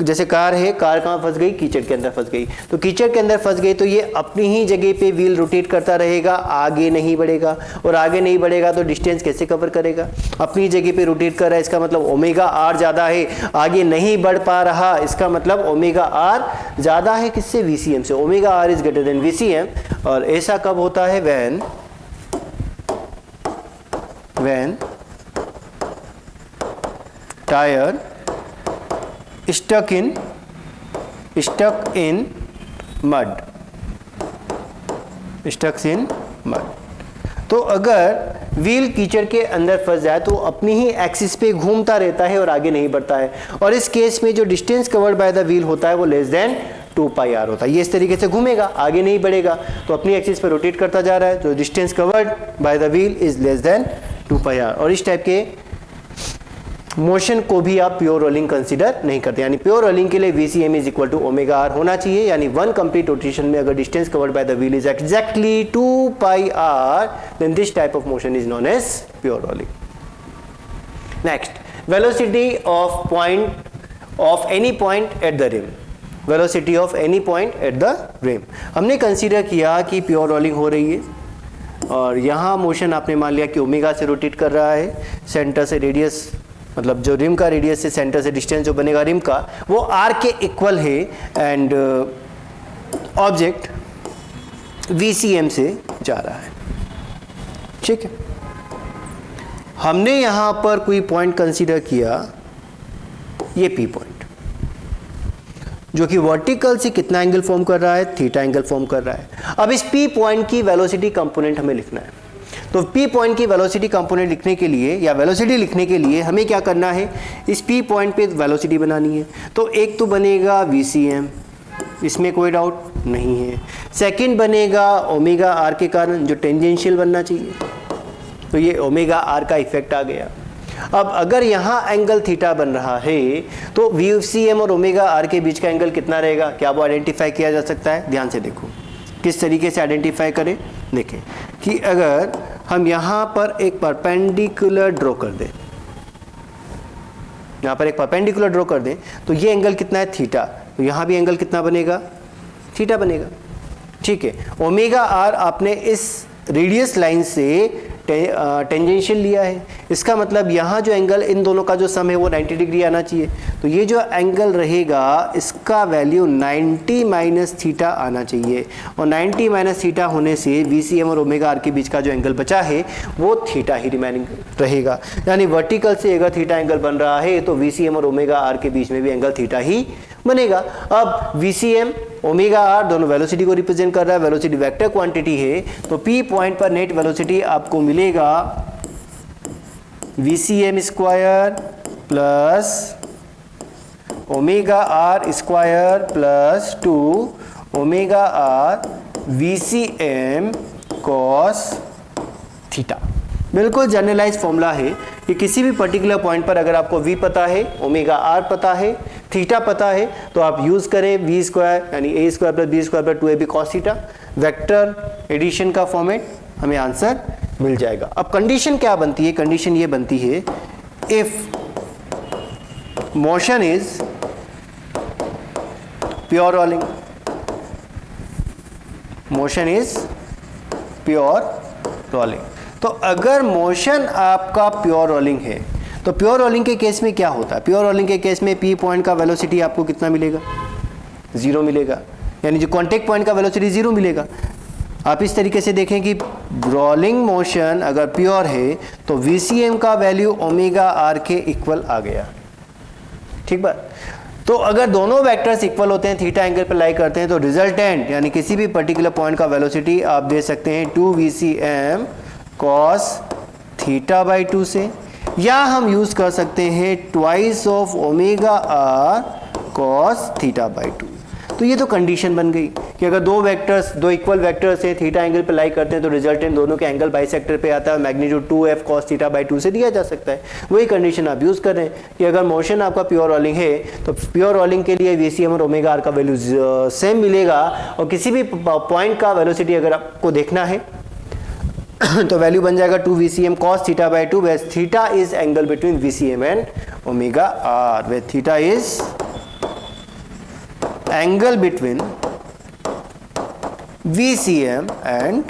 जैसे कार है, कार कहाँ फंस गई? कीचड़ के अंदर फंस गई। तो कीचड़ के अंदर फंस गई तो ये अपनी ही जगह पे व्हील रोटेट करता रहेगा, आगे नहीं बढ़ेगा। और आगे नहीं बढ़ेगा तो डिस्टेंस कैसे कवर करेगा? अपनी जगह पे रोटेट कर रहा है, इसका मतलब ओमेगा आर ज़्यादा है, आगे नहीं बढ़ पा रहा, इसका मतलब ओमेगा आर ज़्यादा है किससे? VCM से। Omega R is greater than VCM। और ऐसा कब होता है? when tyre stuck in mud, stuck in mud। तो अगर व्हील कीचड़ के अंदर फंस जाए तो अपनी ही एक्सिस पे घूमता रहता है और आगे नहीं बढ़ता है। और इस केस में जो distance covered by the wheel होता है वो लेस देन 2 पाई आर होता है। ये इस तरीके से घूमेगा, आगे नहीं बढ़ेगा, तो अपनी एक्सिस पे रोटेट करता जा रहा है। तो distance covered by the wheel is less than 2 pi R. और इस टाइप के मोशन को भी आप प्योर रोलिंग कंसीडर नहीं करते। यानी प्योर रोलिंग के लिए VCM is equal to omega R होना चाहिए। यानी वन कंप्लीट रोटेशन में अगर distance covered by the wheel is exactly 2 pi R, then this type of motion is known as pure rolling. Next, velocity of point of any point at the rim. Velocity of any point at the rim हमने कंसीडर किया कि प्योर रोलिंग हो रही है और यहाँ मोशन आपने मान लिया कि ओमेगा से रोटेट कर रहा है, सेंटर से रेडियस, मतलब जो रिम का रेडियस से सेंटर से डिस्टेंस जो बनेगा रिम का वो आर के इक्वल है, एंड ऑब्जेक्ट VCM से जा रहा है। ठीक है, हमने यहाँ पर कोई पॉइंट कंसीडर किया, ये P पॉइंट, जो कि वर्टिकल से कितना एंगल फॉर्म कर रहा है? थीटा एंगल फॉर्म कर रहा है। अब इस P पॉइंट की वेलोसिटी कंपोनेंट हमें लिखना है। तो P पॉइंट की वेलोसिटी कंपोनेंट लिखने के लिए या वेलोसिटी लिखने के लिए हमें क्या करना है? इस P पॉइंट पे वेलोसिटी बनानी है। तो एक तो बनेगा VCM, इसमें कोई डाउट नहीं है। सेकंड बनेगा ओमेगा आर के कारण, जो टेंजेंशियल बनना चाहिए, तो ये ओमेगा आर का इफेक्ट आ गया। अब अगर यहाँ एंगल थीटा बन रहा है तो VCM और ओमेगा आर के बीच का एंगल कितना रहेगा? क्या वो आइडेंटिफाई किया जा सकता है? ध्यान से देखो किस तरीके से आइडेंटिफाई करें। देखें कि अगर हम यहाँ पर एक परपेंडिकुलर ड्रॉ कर दें, यहाँ पर एक परपेंडिकुलर ड्रॉ कर दें तो ये एंगल कितना है? थीटा। तो यहाँ भी एंगल कितना बनेगा? थीटा बनेगा। ठीक है, ओमेगा आर आपने इस रेडियस लाइन से टेंजेंशियल लिया है, इसका मतलब यहाँ जो एंगल इन दोनों का जो सम है वो 90 डिग्री आना चाहिए। तो ये जो एंगल रहेगा इसका वैल्यू 90 माइनस थीटा आना चाहिए, और 90 माइनस थीटा होने से VCM और ओमेगा आर के बीच का जो एंगल बचा है वो थीटा ही रिमेनिंग रहेगा। यानी वर्टिकल से अगर थीटा एंगल बन रहा है तो VCM और ओमेगा आर के बीच में भी एंगल थीटा ही बनेगा। अब VCM ओमेगा आर दोनों वेलोसिटी को रिप्रेजेंट कर रहा है, वेलोसिटी वेक्टर क्वांटिटी है, तो P पॉइंट पर नेट वेलोसिटी आपको मिलेगा VCM square plus omega R square plus 2 omega R VCM cos theta. बिल्कुल जनरलाइज फॉर्मूला है कि किसी भी पर्टिकुलर पॉइंट पर अगर आपको V पता है, ओमेगा आर पता है, थीटा पता है, तो आप यूज करें V स्क्वायर यानी A square plus B square plus 2AB cos theta. Vector addition का फॉर्मेट, हमें आंसर मिल जाएगा। अब कंडीशन क्या बनती है? कंडीशन ये बनती है, if motion is pure rolling, motion is pure rolling. तो अगर मोशन आपका प्योर रोलिंग है तो प्योर रोलिंग के केस में क्या होता है? प्योर रोलिंग के केस में P पॉइंट का वेलोसिटी आपको कितना मिलेगा? 0 मिलेगा, यानी जो कॉन्टेक्ट पॉइंट का वेलोसिटी 0 मिलेगा। आप इस तरीके से देखें कि रोलिंग मोशन अगर प्योर है तो VCM का वैल्यू ओमेगा आर के इक्वल आ गया। ठीक बात। तो अगर दोनों वेक्टर्स इक्वल होते हैं, थीटा एंगल पर लाई करते हैं, तो रिजल्टेंट यानी किसी भी पर्टिकुलर पॉइंट का वेलोसिटी आप दे सकते हैं 2 VCM कॉस थीटा बाई 2 से, या हम यूज कर सकते हैं twice of omega R cos theta by 2। तो ये तो कंडीशन बन गई कि अगर दो इक्वल वेक्टर्स हैं, थीटा एंगल पे लाई करते हैं, तो रिजल्टेंट दोनों के एंगल बाइसेक्टर पे आता है, magnitude 2f cos theta by 2 से दिया जा सकता है। वही कंडीशन आप यूज कर रहे हैं कि अगर मोशन आपका प्योर रोलिंग है तो प्योर रोलिंग के लिए VCM और ओमेगा आर का वैल्यू सेम मिलेगा, और किसी भी पॉइंट का वेलोसिटी अगर आपको देखना है तो वैल्यू बन जाएगा 2 VCM cos theta by 2, where theta is angle between VCM and omega R, where theta is angle between VCM and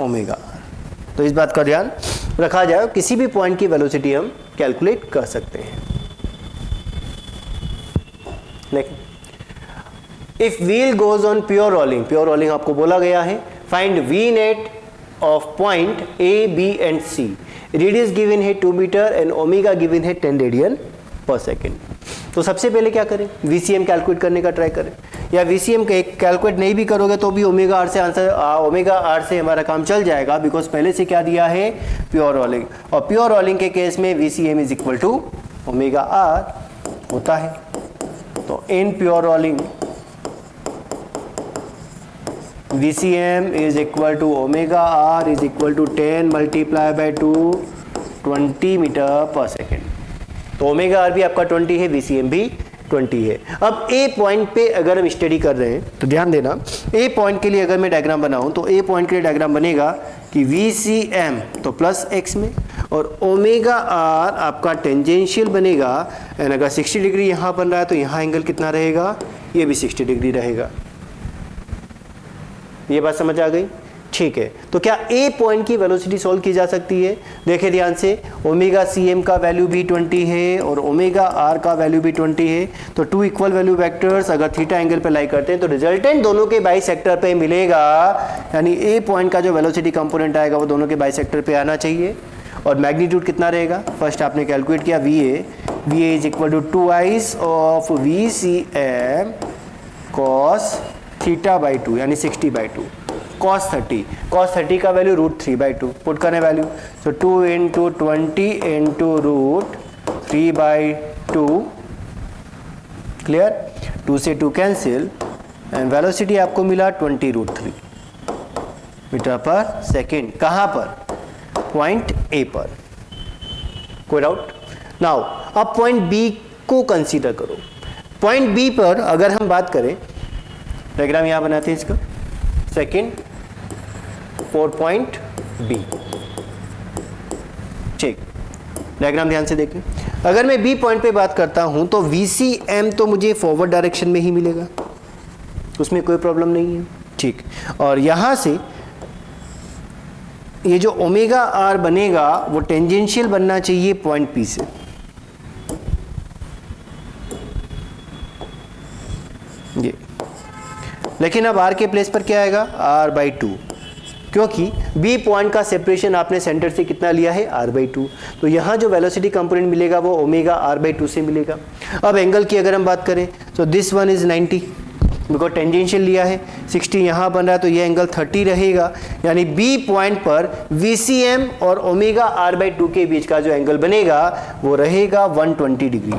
omega R. तो इस बात का ध्यान रखा जाए, किसी भी पॉइंट की वेलोसिटी हम कैलकुलेट कर सकते हैं। लेकिन if wheel goes on pure rolling आपको बोला गया है, find V net of point A, B and C. Radius given है 2 मीटर एंड ओमेगा गिवन है 10 रेडियन पर सेकेंड। तो सबसे पहले क्या करें? VCM कैलकुलेट करने का ट्राई करें, या VCM कैलकुलेट नहीं भी करोगे तो भी ओमेगा आर से हमारा काम चल जाएगा, बिकॉज पहले से क्या दिया है? Pure rolling. और प्योर रोलिंग के केस में VCM is equal to omega R होता है। तो in pure rolling VCM is equal to omega r is equal to 10 multiplied by 2 20 metre पर सेकेंड। तो ओमेगा आर भी आपका 20 है, VCM भी 20 है। अब A पॉइंट पे अगर हम स्टडी कर रहे हैं तो ध्यान देना, A पॉइंट के लिए अगर मैं डायग्राम बनाऊं तो A पॉइंट के लिए डायग्राम बनेगा कि VCM तो प्लस x में, और ओमेगा आर आपका टेंजेंशियल बनेगा, एंड अगर 60 डिग्री यहाँ बन रहा है तो यहाँ एंगल कितना रहेगा? ये भी 60 डिग्री रहेगा। ये बात समझ आ गई? ठीक है। तो क्या A पॉइंट की वेलोसिटी सॉल्व की जा सकती है? देखिए ध्यान से, ओमेगा CM का वैल्यू भी 20 है और ओमेगा R का वैल्यू भी 20 है। तो 2 इक्वल वैल्यू वेक्टर्स अगर थीटा एंगल पे लाई करते हैं तो रिजल्टेंट दोनों के बाइसेक्टर पे मिलेगा, यानी A पॉइंट का जो वेलोसिटी कंपोनेंट आएगा वो दोनों के बाइसेक्टर पे आना चाहिए। और मैग्नीट्यूड कितना रहेगा? फर्स्ट आपने कैलकुलेट किया VA is equal to twice of VCM cos theta by 2 यानी 60 बाई 2 cos 30 का वैल्यू √3/2 पुट करने value, so 2 into 20 into √3/2 clear. 2 से 2 कैंसिल एंड वेलोसिटी आपको मिला 20√3 मीटर पर सेकेंड। कहाँ पर? पॉइंट A पर। कोई डाउट? नाउ अब पॉइंट B को कंसीडर करो। पॉइंट B पर अगर हम बात करें, डायग्राम यहां बनाते हैं इसका, सेकेंड 4 पॉइंट B। ठीक, डायग्राम ध्यान से देखें। अगर मैं B पॉइंट पे बात करता हूं तो VCM तो मुझे फॉरवर्ड डायरेक्शन में ही मिलेगा, उसमें कोई प्रॉब्लम नहीं है। ठीक, और यहां से ये जो ओमेगा आर बनेगा वो टेंजेंशियल बनना चाहिए पॉइंट P से। ये लेकिन अब आर के प्लेस पर क्या आएगा? r/2, क्योंकि बी पॉइंट का सेपरेशन आपने सेंटर से कितना लिया है? r/2। तो यहाँ जो वेलोसिटी कंपोनेंट मिलेगा वो ओमेगा r/2 से मिलेगा। अब एंगल की अगर हम बात करें तो this one is 90, because tangential लिया है, 60 यहाँ बन रहा है तो ये एंगल 30 रहेगा, यानी बी पॉइंट पर VCM और ओमेगा r/2 के बीच का जो एंगल बनेगा वो रहेगा 120 डिग्री।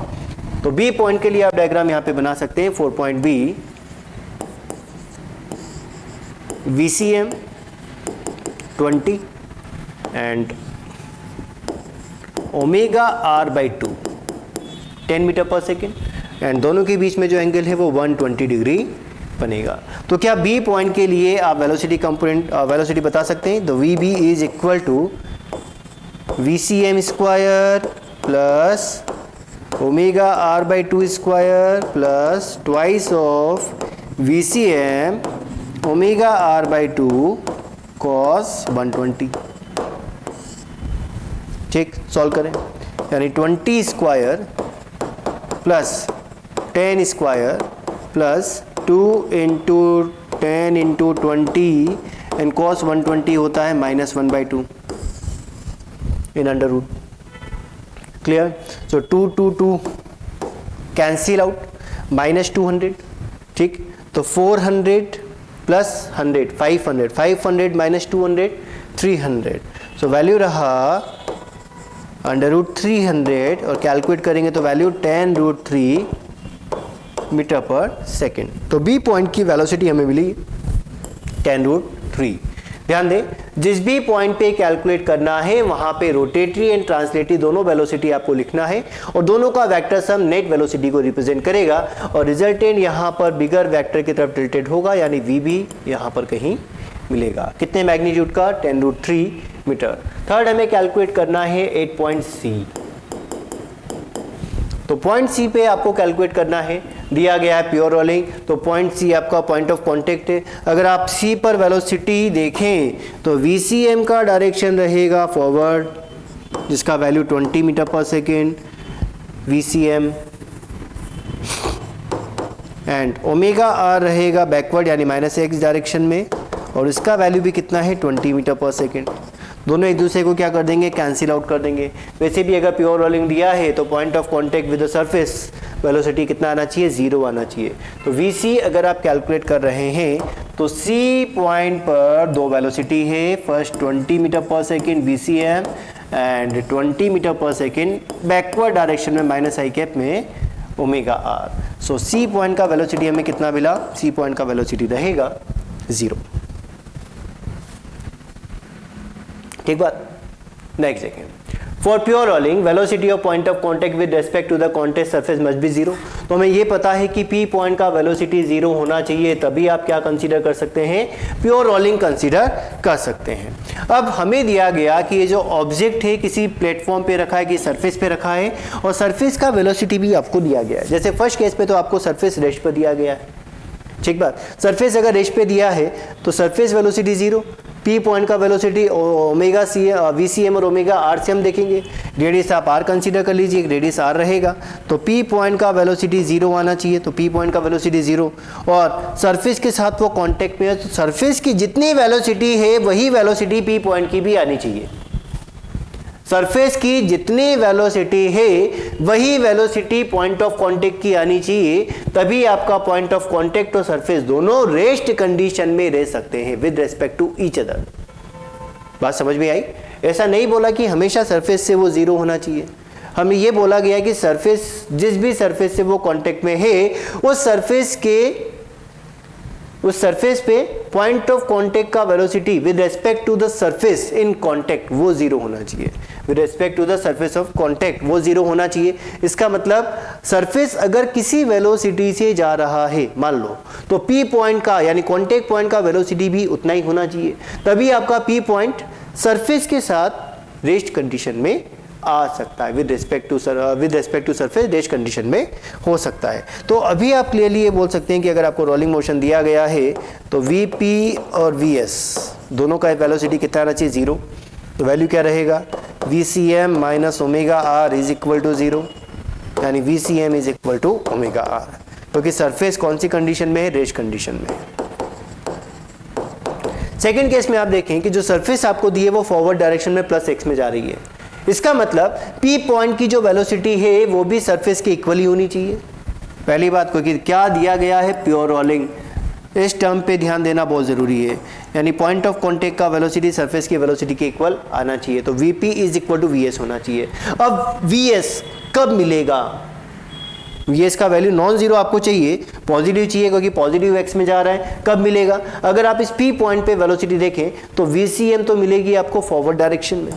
तो बी पॉइंट के लिए आप डायग्राम यहां पे बना सकते हैं 4 point B, VCM 20 and omega R by 2 10 metre पर सेकेंड, एंड दोनों के बीच में जो एंगल है वो 120 डिग्री बनेगा। तो क्या बी पॉइंट के लिए आप वेलोसिटी कंपोनेंट वेलोसिटी बता सकते हैं? तो VB is equal to VCM square plus omega R by 2 square plus twice of VCM omega R by 2 cos 120। ठीक, सॉल्व करें, यानी 20 square plus 10 square plus 2 into 10 into 20 and cos 120 होता है -1/2 in under root. Clear? So 2 2 2 cancel out, -200। ठीक, तो 400 प्लस 100 500, 500 माइनस 200 300। सो वैल्यू रहा √300 और कैलकुलेट करेंगे तो वैल्यू 10√3 मीटर पर सेकेंड। तो बी पॉइंट की वेलोसिटी हमें मिली 10√3। ध्यान दें, जिस भी पॉइंट पे कैलकुलेट करना है वहां पे रोटेटरी एंड ट्रांसलेटरी दोनों वेलोसिटी आपको लिखना है और दोनों का वेक्टर सम नेट वेलोसिटी को रिप्रेजेंट करेगा और रिजल्टेंट यहां पर बिगर वेक्टर की तरफ टिल्टेड होगा, यानी VB यहां पर कहीं मिलेगा। कितने मैग्नीट्यूड का? 10√3 मीटर। थर्ड हमें कैलकुलेट करना है 8 पॉइंट C। तो पॉइंट C पे आपको कैलकुलेट करना है, दिया गया है प्योर रोलिंग, तो पॉइंट C आपका पॉइंट ऑफ कांटेक्ट है। अगर आप C पर वेलोसिटी देखें तो VCM का डायरेक्शन रहेगा फॉरवर्ड, जिसका वैल्यू 20 मीटर पर second VCM, and omega R रहेगा बैकवर्ड यानी -x डायरेक्शन में, और इसका वैल्यू भी कितना है 20 मीटर पर सेकेंड। दोनों एक दूसरे को क्या कर देंगे? कैंसिल आउट कर देंगे। वैसे भी अगर प्योर रोलिंग दिया है तो point of contact with the surface velocity कितना आना चाहिए? 0 आना चाहिए। तो VC अगर आप कैलकुलेट कर रहे हैं तो C पॉइंट पर दो वेलोसिटी है, फर्स्ट 20 मीटर पर सेकेंड VCM एंड 20 मीटर पर सेकेंड बैकवर्ड डायरेक्शन में -i में ओमेगा R। सो C पॉइंट का वेलोसिटी हमें कितना मिला? C पॉइंट का वेलोसिटी रहेगा 0। ठीक बात। Next second, for pure rolling velocity of point of contact with respect to the contact surface must be 0। तो हमें ये पता है कि P पॉइंट का वेलोसिटी 0 होना चाहिए, तभी आप क्या कंसीडर कर सकते हैं? प्योर रोलिंग कंसीडर कर सकते हैं। अब हमें दिया गया कि ये जो ऑब्जेक्ट है किसी प्लेटफॉर्म पे रखा है, कि सरफेस पे रखा है, और सरफेस का वेलोसिटी भी आपको दिया गया है। जैसे फर्स्ट केस पे तो आपको सरफेस रेस्ट पर दिया गया है। ठीक बात, सरफेस अगर रेस्ट पे दिया है तो सरफेस वेलोसिटी 0, P पॉइंट का वेलोसिटी ओमेगा VCM और ओमेगा R से हम देखेंगे। रेडियस आप R कंसीडर कर लीजिए, रेडियस R रहेगा, तो P पॉइंट का वेलोसिटी 0 आना चाहिए। तो P पॉइंट का वेलोसिटी 0 और सरफेस के साथ वो कांटेक्ट में है, तो सरफेस की जितनी वेलोसिटी है वही वेलोसिटी P पॉइंट की भी आनी चाहिए। सरफेस की जितनी वेलोसिटी है वही वेलोसिटी पॉइंट ऑफ कांटेक्ट की आनी चाहिए, तभी आपका पॉइंट ऑफ कांटेक्ट और सरफेस दोनों रेस्ट कंडीशन में रह सकते हैं with respect to each other. बात समझ में आई? ऐसा नहीं बोला कि हमेशा सरफेस से वो 0 होना चाहिए। हमें ये बोला गया कि सरफेस, जिस भी सरफेस से वो कांटेक्ट में है, उस सरफेस पे पॉइंट ऑफ कांटेक्ट का velocity with respect to the surface in contact वो 0 होना चाहिए। With respect to the surface of contact वो 0 होना चाहिए। इसका मतलब सरफेस अगर किसी वेलोसिटी से जा रहा है मान लो, तो P पॉइंट का यानी कांटेक्ट पॉइंट का वेलोसिटी भी उतना ही होना चाहिए, तभी आपका P पॉइंट सरफेस के साथ रेस्ट कंडीशन में आ सकता है। With respect to surface rest condition में हो सकता है। तो अभी आप क्लियरली ये बोल सकते हैं कि अगर आपको रोलिंग मोशन दिया गया है तो VP और VS दोनों का वेलोसिटी कितना आना चाहिए? 0। तो वैल्यू क्या रहेगा? VCM minus omega R is equal to 0, यानी VCM is equal to omega R, क्योंकि सरफेस कौन सी कंडीशन में है? रेस्ट कंडीशन में। सेकेंड केस में आप देखें कि जो सरफेस आपको दी है वो फॉरवर्ड डायरेक्शन में +x में जा रही है। इसका मतलब P पॉइंट की जो वेलोसिटी है वो भी सरफेस की इक्वली होनी चाहिए। पहली बात, क्योंकि क्या दिया गया है? Pure rolling. इस टर्म पे ध्यान देना बहुत ज़रूरी है, यानी पॉइंट ऑफ कांटेक्ट का वेलोसिटी सरफेस की वेलोसिटी के इक्वल आना चाहिए। तो VP is equal to VS होना चाहिए। अब VS कब मिलेगा? Vs का वैल्यू नॉन जीरो आपको चाहिए, पॉजिटिव चाहिए, क्योंकि पॉजिटिव x में जा रहा है। कब मिलेगा? अगर आप इस P पॉइंट पे वेलोसिटी देखें तो VCM तो मिलेगी आपको फॉरवर्ड डायरेक्शन में,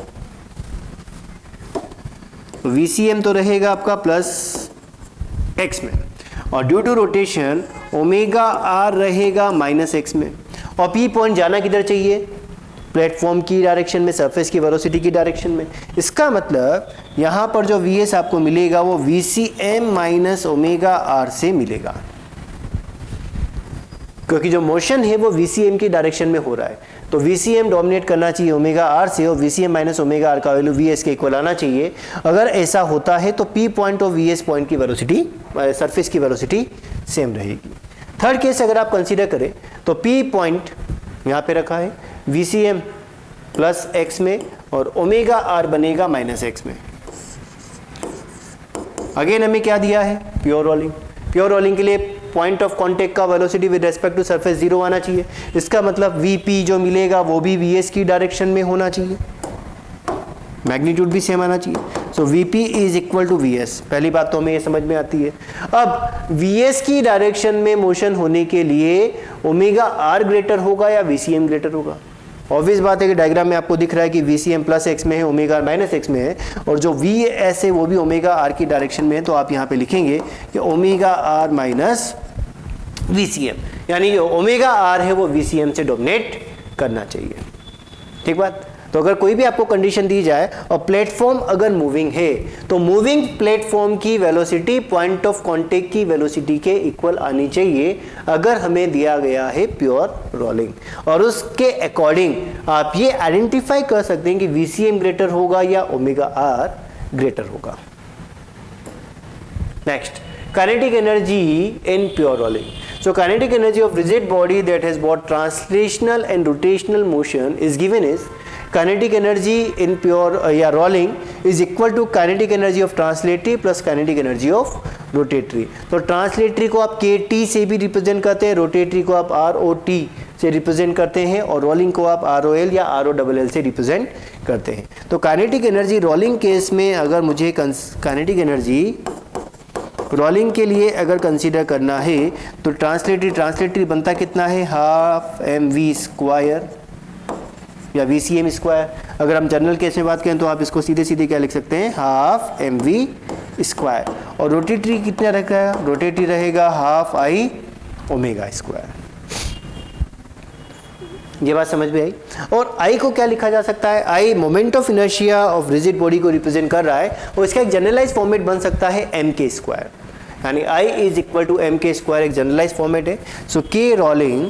VCM तो रहेगा आपका प्लस x में, और due to rotation omega R रहेगा माइनस x में। और P पॉइंट जाना किधर चाहिए? प्लेटफॉर्म की डायरेक्शन में, सरफेस की वेलोसिटी की डायरेक्शन में। इसका मतलब यहाँ पर जो Vs आपको मिलेगा वो VCM माइनस ओमेगा आर से मिलेगा, क्योंकि जो मोशन है वो VCM की डायरेक्शन में हो रहा है। तो VCM डोमिनेट करना चाहिए ओमेगा आर से, और VCM माइनस ओमेगा आर का वैल्यू Vs के इक्वल आना चाहिए। अगर ऐसा होता है तो P पॉइंट और Vs पॉइंट की वेलोसिटी, सरफेस की वेलोसिटी सेम रहेगी। थर्ड केस अगर आप कंसीडर करें तो P पॉइंट यहाँ पे रखा है, VCM प्लस x में, और ओमेगा आर बनेगा माइनस x में। अगेन हमें क्या दिया है? Pure rolling. प्योर रोलिंग के लिए पॉइंट ऑफ कांटेक्ट का velocity with respect to surface zero आना चाहिए। इसका मतलब VP जो मिलेगा वो भी VS की डायरेक्शन में होना चाहिए, मैग्नीट्यूड भी सेम आना चाहिए। So VP is equal to VS। पहली बात तो हमें ये समझ में आती है। अब VS की डायरेक्शन में मोशन होने के लिए ओमेगा आर ग्रेटर होगा या VCM ग्रेटर होगा? ऑब्वियस बात है कि डायग्राम में आपको दिख रहा है कि VCM प्लस x में है, ओमेगा आर माइनस x में है, और जो VS है वो भी ओमेगा आर की डायरेक्शन में है। तो आप यहाँ पे लिखेंगे कि ओमेगा आर माइनस VCM, यानी जो ओमेगा आर है वो VCM से डोमिनेट करना चाहिए। ठीक बात? तो अगर कोई भी आपको कंडीशन दी जाए और प्लेटफॉर्म अगर मूविंग है तो मूविंग प्लेटफॉर्म की वेलोसिटी पॉइंट ऑफ कांटेक्ट की वेलोसिटी के इक्वल आनी चाहिए, अगर हमें दिया गया है प्योर रोलिंग। और उसके अकॉर्डिंग आप ये आइडेंटिफाई कर सकते हैं कि VCM ग्रेटर होगा या ओमेगा आर ग्रेटर होगा। Next, kinetic energy in pure rolling. So kinetic energy of rigid body that has both translational and rotational motion is given as kinetic energy in pure rolling is equal to kinetic energy of translatory plus kinetic energy of rotatory. तो translatory को आप KT से भी रिप्रेजेंट करते हैं, रोटेटरी को आप ROT से रिप्रेजेंट करते हैं, और रोलिंग को आप ROL या ROLL से रिप्रेजेंट करते हैं। तो काइनेटिक एनर्जी रोलिंग केस में अगर मुझे काइनेटिक एनर्जी रोलिंग के लिए अगर कंसीडर करना है तो ट्रांसलेटरी बनता कितना है? हाफ mv स्क्वायर या VCM स्क्वायर। अगर हम जनरल केस में बात करें तो आप इसको सीधे सीधे क्या लिख सकते हैं? Half mv square. और रोटेटरी कितना रहेगा? रोटेटरी रहेगा हाफ I ओमेगा स्क्वायर। ये बात समझ में आई? और I को क्या लिखा जा सकता है? I moment of inertia of rigid body को रिप्रेजेंट कर रहा है, और इसका एक जनरलाइज फॉर्मेट बन सकता है mk स्क्वायर, यानी I is equal to mk square, एक जनरलाइज फॉर्मेट है। So k rolling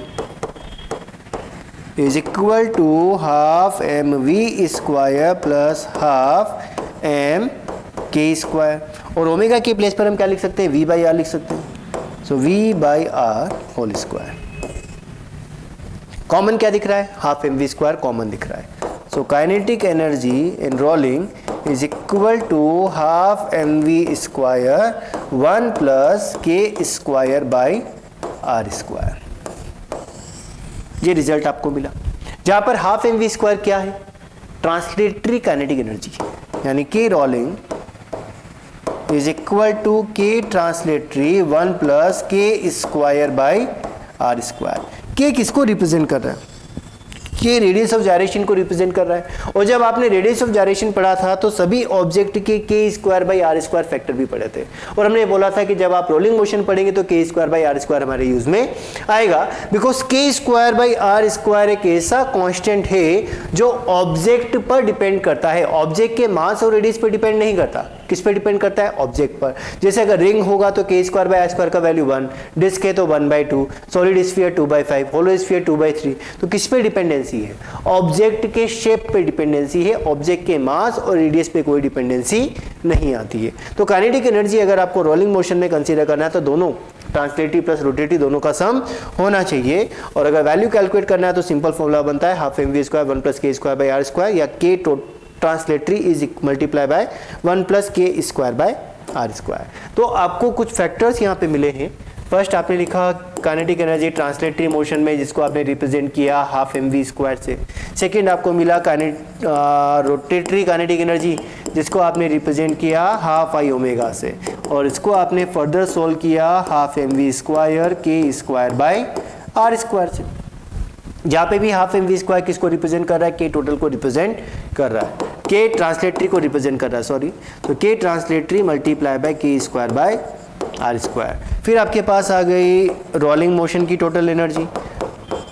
is equal to half mv square plus half mk square, और ओमेगा के प्लेस पर हम क्या लिख सकते हैं? v बाई आर लिख सकते हैं। So v by R whole square. Common क्या दिख रहा है? हाफ mv स्क्वायर कॉमन दिख रहा है। So kinetic energy in rolling is equal to half mv square 1 plus k square by R square. ये रिजल्ट आपको मिला, जहां पर हाफ mv स्क्वायर क्या है? ट्रांसलेटरी काइनेटिक एनर्जी, यानी k rolling is equal to k translatory 1 plus k square by R square. K किसको रिप्रेजेंट कर रहा है? के रेडियस ऑफ जायरेशन को रिप्रेजेंट कर रहा है। और जब आपने रेडियस ऑफ जायरेशन पढ़ा था तो सभी ऑब्जेक्ट के square by R square factor भी पढ़े थे, और हमने बोला था कि जब आप रोलिंग मोशन पढ़ेंगे तो के स्क्वायर बाई आर स्क्वायर हमारे यूज में आएगा, बिकॉज के स्क्वायर बाई आर स्क्वायर एक ऐसा कांस्टेंट है जो ऑब्जेक्ट पर डिपेंड करता है, ऑब्जेक्ट के मास और रेडियस पर डिपेंड नहीं करता। किस पे डिपेंड करता है? ऑब्जेक्ट पर। जैसे अगर रिंग होगा तो के स्क्वायर बाई आर स्क्वायर का वैल्यू 1, डिस्क है तो 1/2, सॉलिड स्फीयर 2/5, होलो स्फीयर 2/3। तो किस पे डिपेंडेंसी है? ऑब्जेक्ट के शेप पे डिपेंडेंसी है, ऑब्जेक्ट के मास और रेडियस पे कोई डिपेंडेंसी नहीं आती है। तो काइनेटिक एनर्जी अगर आपको रोलिंग मोशन में कंसीडर करना है तो दोनों ट्रांसलेटरी प्लस रोटेटरी दोनों का सम होना चाहिए, और अगर वैल्यू कैलकुलेट करना है तो सिंपल फॉर्मूला बनता है half mv square 1 plus k square by R square, या k translatory is multiply by 1 plus k square by R square. तो आपको कुछ फैक्टर्स यहाँ पे मिले हैं। फर्स्ट आपने लिखा काइनेटिक एनर्जी ट्रांसलेटरी मोशन में, जिसको आपने रिप्रेजेंट किया हाफ mv स्क्वायर से। सेकंड आपको मिला रोटेटरी काइनेटिक एनर्जी, जिसको आपने रिप्रेजेंट किया हाफ आई ओमेगा से, और इसको आपने फर्दर सोल्व किया half M V square K square by R square से। जहाँ पे भी हाफ एम वी स्क्वायर किसको रिप्रेजेंट कर रहा है, के टोटल को रिप्रेजेंट कर रहा है, के ट्रांसलेटरी को रिप्रेजेंट कर रहा है, सॉरी। तो के translatory multiply by K square by R square. फिर आपके पास आ गई रोलिंग मोशन की टोटल एनर्जी,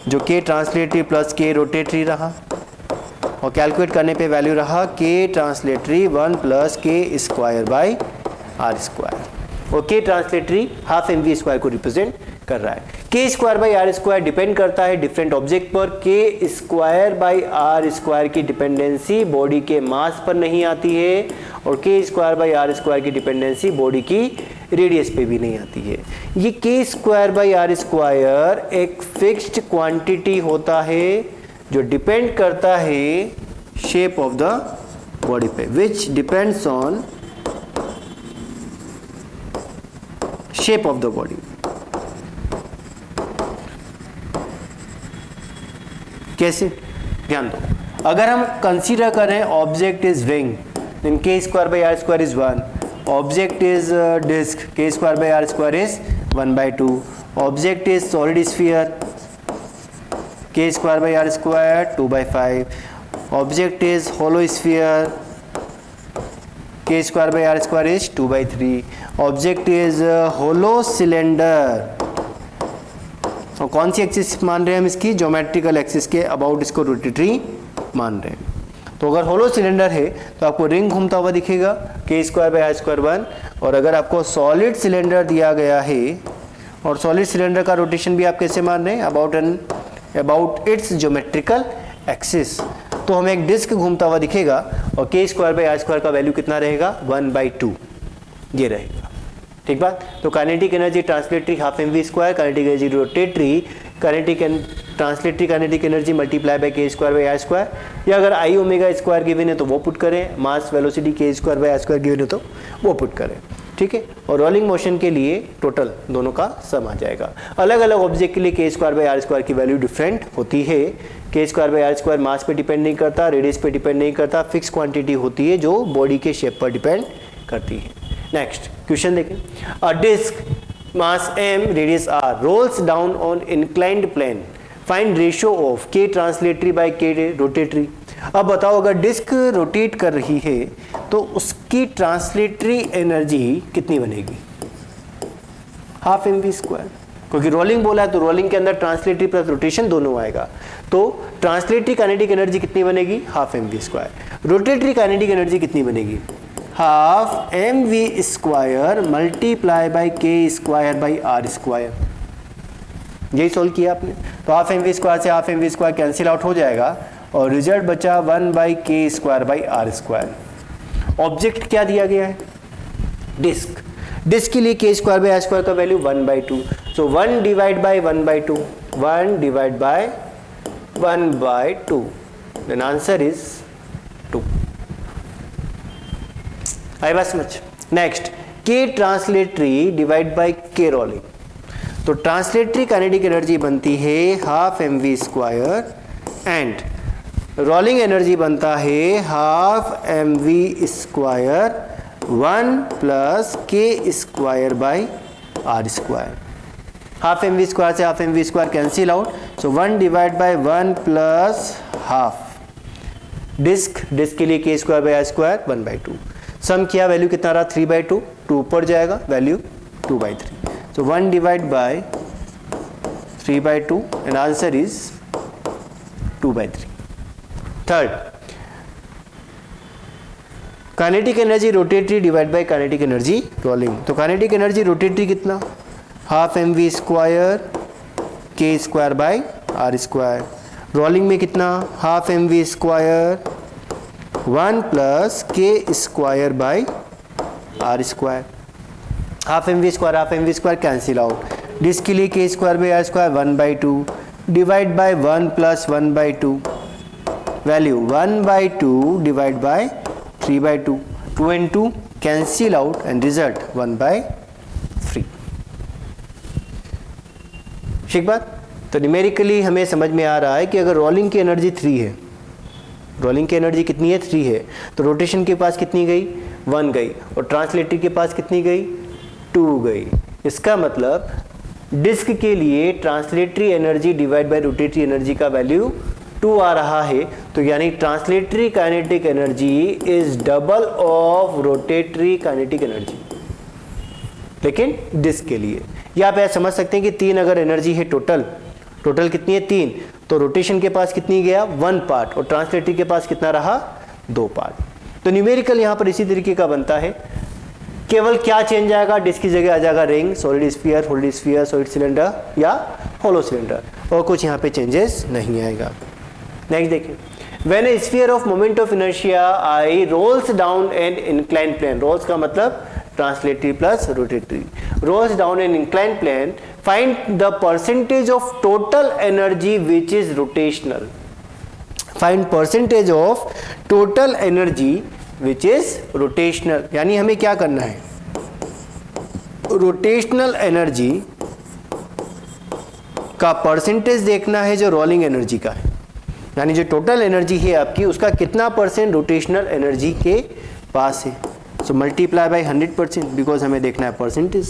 जो के ट्रांसलेटरी प्लस के रोटेटरी रहा, और कैलकुलेट करने पे वैल्यू रहा K translatory 1 plus K square by R square. और K translatory half M V square को रिप्रेजेंट कर रहा है। K square by R square depend करता है डिफरेंट ऑब्जेक्ट पर। K square by R square की डिपेंडेंसी बॉडी के मास पर नहीं आती है, और K square by R square की डिपेंडेंसी बॉडी की रेडियस पे भी नहीं आती है। ये K square by R square एक फिक्स्ड क्वांटिटी होता है जो डिपेंड करता है शेप ऑफ द बॉडी पे, which depends on shape of the body. कैसे, ध्यान दो, अगर हम कंसीडर करें object is ring, then K square by R square is 1, object is disc, K square by R square is 1/2, object is solid sphere, K square by R square 2/5, object is hollow sphere, K square by R square is 2/3, object is hollow cylinder. तो कौन सी एक्सिस मान रहे हैं हम इसकी, ज्योमेट्रिकल एक्सिस के अबाउट इसको रोटेटरी मान रहे हैं। तो अगर होलो सिलेंडर है तो आपको रिंग घूमता हुआ दिखेगा, के स्क्वायर बाई आर स्क्वायर 1, और अगर आपको सॉलिड सिलेंडर दिया गया है और सॉलिड सिलेंडर का रोटेशन भी आप कैसे मान रहे हैं, अबाउट इट्स ज्योमेट्रिकल एक्सिस, तो हमें एक डिस्क घूमता हुआ दिखेगा, और K square by R square का वैल्यू कितना रहेगा, 1/2 ये रहेगा। ठीक बात। तो kinetic energy translatory half M V square, kinetic energy rotatory, translatory kinetic energy multiply by K square by R square, या अगर आई ओमेगा स्क्वायर गिवन है तो वो पुट करें, mass velocity K square by R square given है तो वो पुट करें। ठीक है, और रोलिंग मोशन के लिए टोटल दोनों का सम आ जाएगा। अलग अलग ऑब्जेक्ट के लिए K square by R square की वैल्यू डिफरेंट होती है। K square by R square mass पे डिपेंड नहीं करता, रेडियस पे डिपेंड नहीं करता, फिक्स क्वांटिटी होती है जो बॉडी के शेप पर डिपेंड करती है। नेक्स्ट क्वेश्चन देखें, अ disc mass m radius r rolls down on inclined plane, find ratio of k translatory by k rotatory. अब बताओ, अगर डिस्क रोटेट कर रही है तो उसकी ट्रांसलेटरी एनर्जी कितनी बनेगी, हाफ एम वी स्क्वायर, क्योंकि रोलिंग बोला है तो रोलिंग के अंदर ट्रांसलेटरी प्लस रोटेशन दोनों आएगा, तो ट्रांसलेटरी काइनेटिक एनर्जी कितनी बनेगी, half M V square. Rotatory kinetic energy कितनी बनेगी, half M V square multiply by K square by R square. यही सोल्व किया आपने, तो हाफ एम वी स्क्वायर से half M V square cancel out हो जाएगा, और रिजल्ट बचा 1/k square by R square. Object क्या दिया गया है, डिस्क, डिस्क के लिए K square by R square का value 1/2, so 1 divide by 1/2, 1 divide by 1/2, then answer is 2। आई बात समझ। Next, K translatory divide by K rolling, तो ट्रांसलेटरी काइनेटिक एनर्जी बनती है half M V square, and rolling energy बनता है half M V square 1 plus K square by R square. Half M V square से half M V square cancel out, so 1 divide by 1 plus half. Disc के लिए K square by R square 1/2, sum किया वैल्यू कितना रहा 3/2, 2 ऊपर जाएगा, value 2/3, so 1 divide by 3/2 and answer is 2/3। Third, kinetic energy rotatory divide by kinetic energy rolling, तो काइनेटिक एनर्जी रोटेटरी कितना, half M V square K square by R square, rolling में कितना, half M V square 1 plus K square by R square. Half M V square cancel out, disc के लिए K square by R square 1/2 divide by 1 plus 1/2, value 1/2 divide by 3/2, 2 and 2 cancel out and result 1/3। ठीक बात। तो न्यूमेरिकली हमें समझ में आ रहा है कि अगर रोलिंग की एनर्जी 3 है रोलिंग की एनर्जी कितनी है 3 है, तो रोटेशन के पास कितनी गई 1 गई, और ट्रांसलेटरी के पास कितनी गई 2 गई। इसका मतलब डिस्क के लिए translatory energy divide by rotatory energy का वैल्यू 2 आ रहा है, तो यानी translatory kinetic energy is double of rotatory kinetic energy, लेकिन डिस्क के लिए। या आप ऐसा समझ सकते हैं कि 3 अगर एनर्जी है टोटल कितनी है 3, तो रोटेशन के पास कितनी गया 1 पार्ट, और ट्रांसलेटरी के पास कितना रहा 2 पार्ट। तो न्यूमेरिकल यहां पर इसी तरीके का बनता है, केवल क्या चेंज आएगा, डिस्क की जगह आ जाएगा ring, solid sphere, solid cylinder या होलो सिलेंडर, और कुछ यहाँ पे चेंजेस नहीं आएगा। नेक्स्ट देखिए, when a sphere of moment of inertia I rolls down an incline plane, rolls का मतलब translatory plus rotatory, rolls down an incline plane, find the percentage of total energy which is rotational, find percentage of total energy which is rotational. यानी हमें क्या करना है, रोटेशनल एनर्जी का परसेंटेज देखना है जो रोलिंग एनर्जी का है, यानी जो टोटल एनर्जी है आपकी उसका कितना परसेंट रोटेशनल एनर्जी के पास है। सो मल्टीप्लाई बाय 100% बिकॉज हमें देखना है परसेंटेज।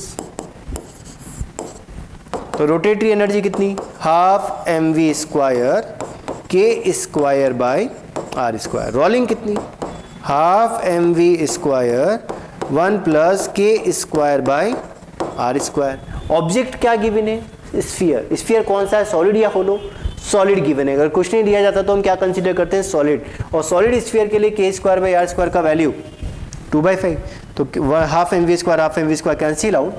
तो रोटेटरी एनर्जी कितनी, half mv² k² by r²। Rolling कितनी, half mv² 1 plus k² by r²। Object क्या गिवन है, स्फीयर। स्फीयर कौन सा है, सॉलिड या होलो, सॉलिड गिवन है। अगर कुछ नहीं दिया जाता तो हम क्या कंसीडर करते हैं, सॉलिड, और सॉलिड स्फीयर के लिए k² बाय r² का वैल्यू 2/5, तो half mv² cancel out,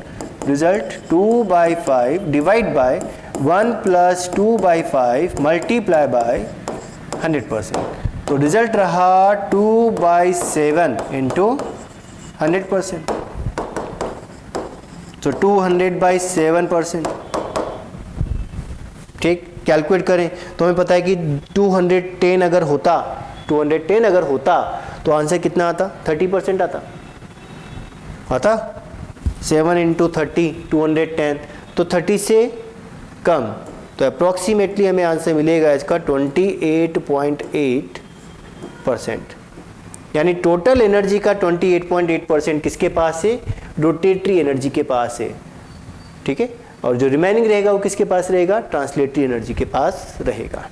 result 2/5 divide by 1 plus 2/5 multiply by 100%, तो रिजल्ट रहा 2/7 इंटू 100%, तो 200/7%। ठीक, कैलकुलेट करें तो हमें पता है कि 210 अगर होता तो आंसर कितना आता, 30% आता 7 इंटू 30 210, तो 30 से कम, तो अप्रॉक्सीमेटली हमें आंसर मिलेगा इसका 28.8%। यानी टोटल एनर्जी का 28.8% किसके पास है, रोटेटरी एनर्जी के पास है। ठीक है, और जो रिमेनिंग रहेगा वो किसके पास रहेगा, ट्रांसलेटरी एनर्जी के पास रहेगा।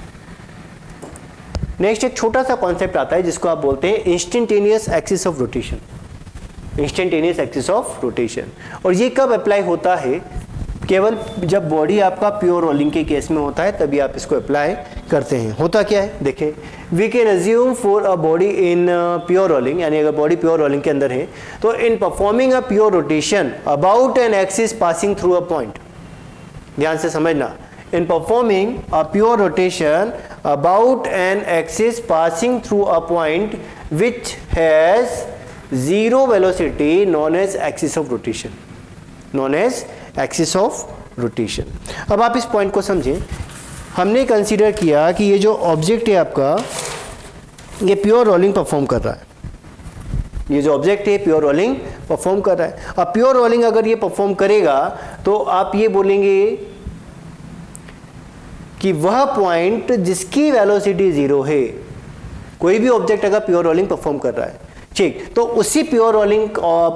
नेक्स्ट एक छोटा सा कॉन्सेप्ट आता है जिसको आप बोलते हैं instantaneous axis of rotation, instantaneous axis of rotation. और ये कब अप्लाई होता है, केवल जब बॉडी आपका प्योर रोलिंग के केस में होता है तभी आप इसको अप्लाई करते हैं। होता क्या है देखें, we can assume for a body in pure rolling, यानी अगर बॉडी प्योर रोलिंग के अंदर है तो in performing a pure rotation about an axis passing through a point, ध्यान से समझना, in performing a pure rotation about an axis passing through a point which has zero velocity known as axis of rotation, अब आप इस पॉइंट को समझें। हमने कंसीडर किया कि ये जो ऑब्जेक्ट है आपका ये प्योर रोलिंग परफॉर्म कर रहा है, ये जो ऑब्जेक्ट है प्योर रोलिंग परफॉर्म कर रहा है। अब प्योर रोलिंग अगर ये परफॉर्म करेगा तो आप ये बोलेंगे कि वह पॉइंट जिसकी वेलोसिटी 0 है, कोई भी ऑब्जेक्ट अगर प्योर रोलिंग परफॉर्म कर रहा है, ठीक, तो उसी प्योर रोलिंग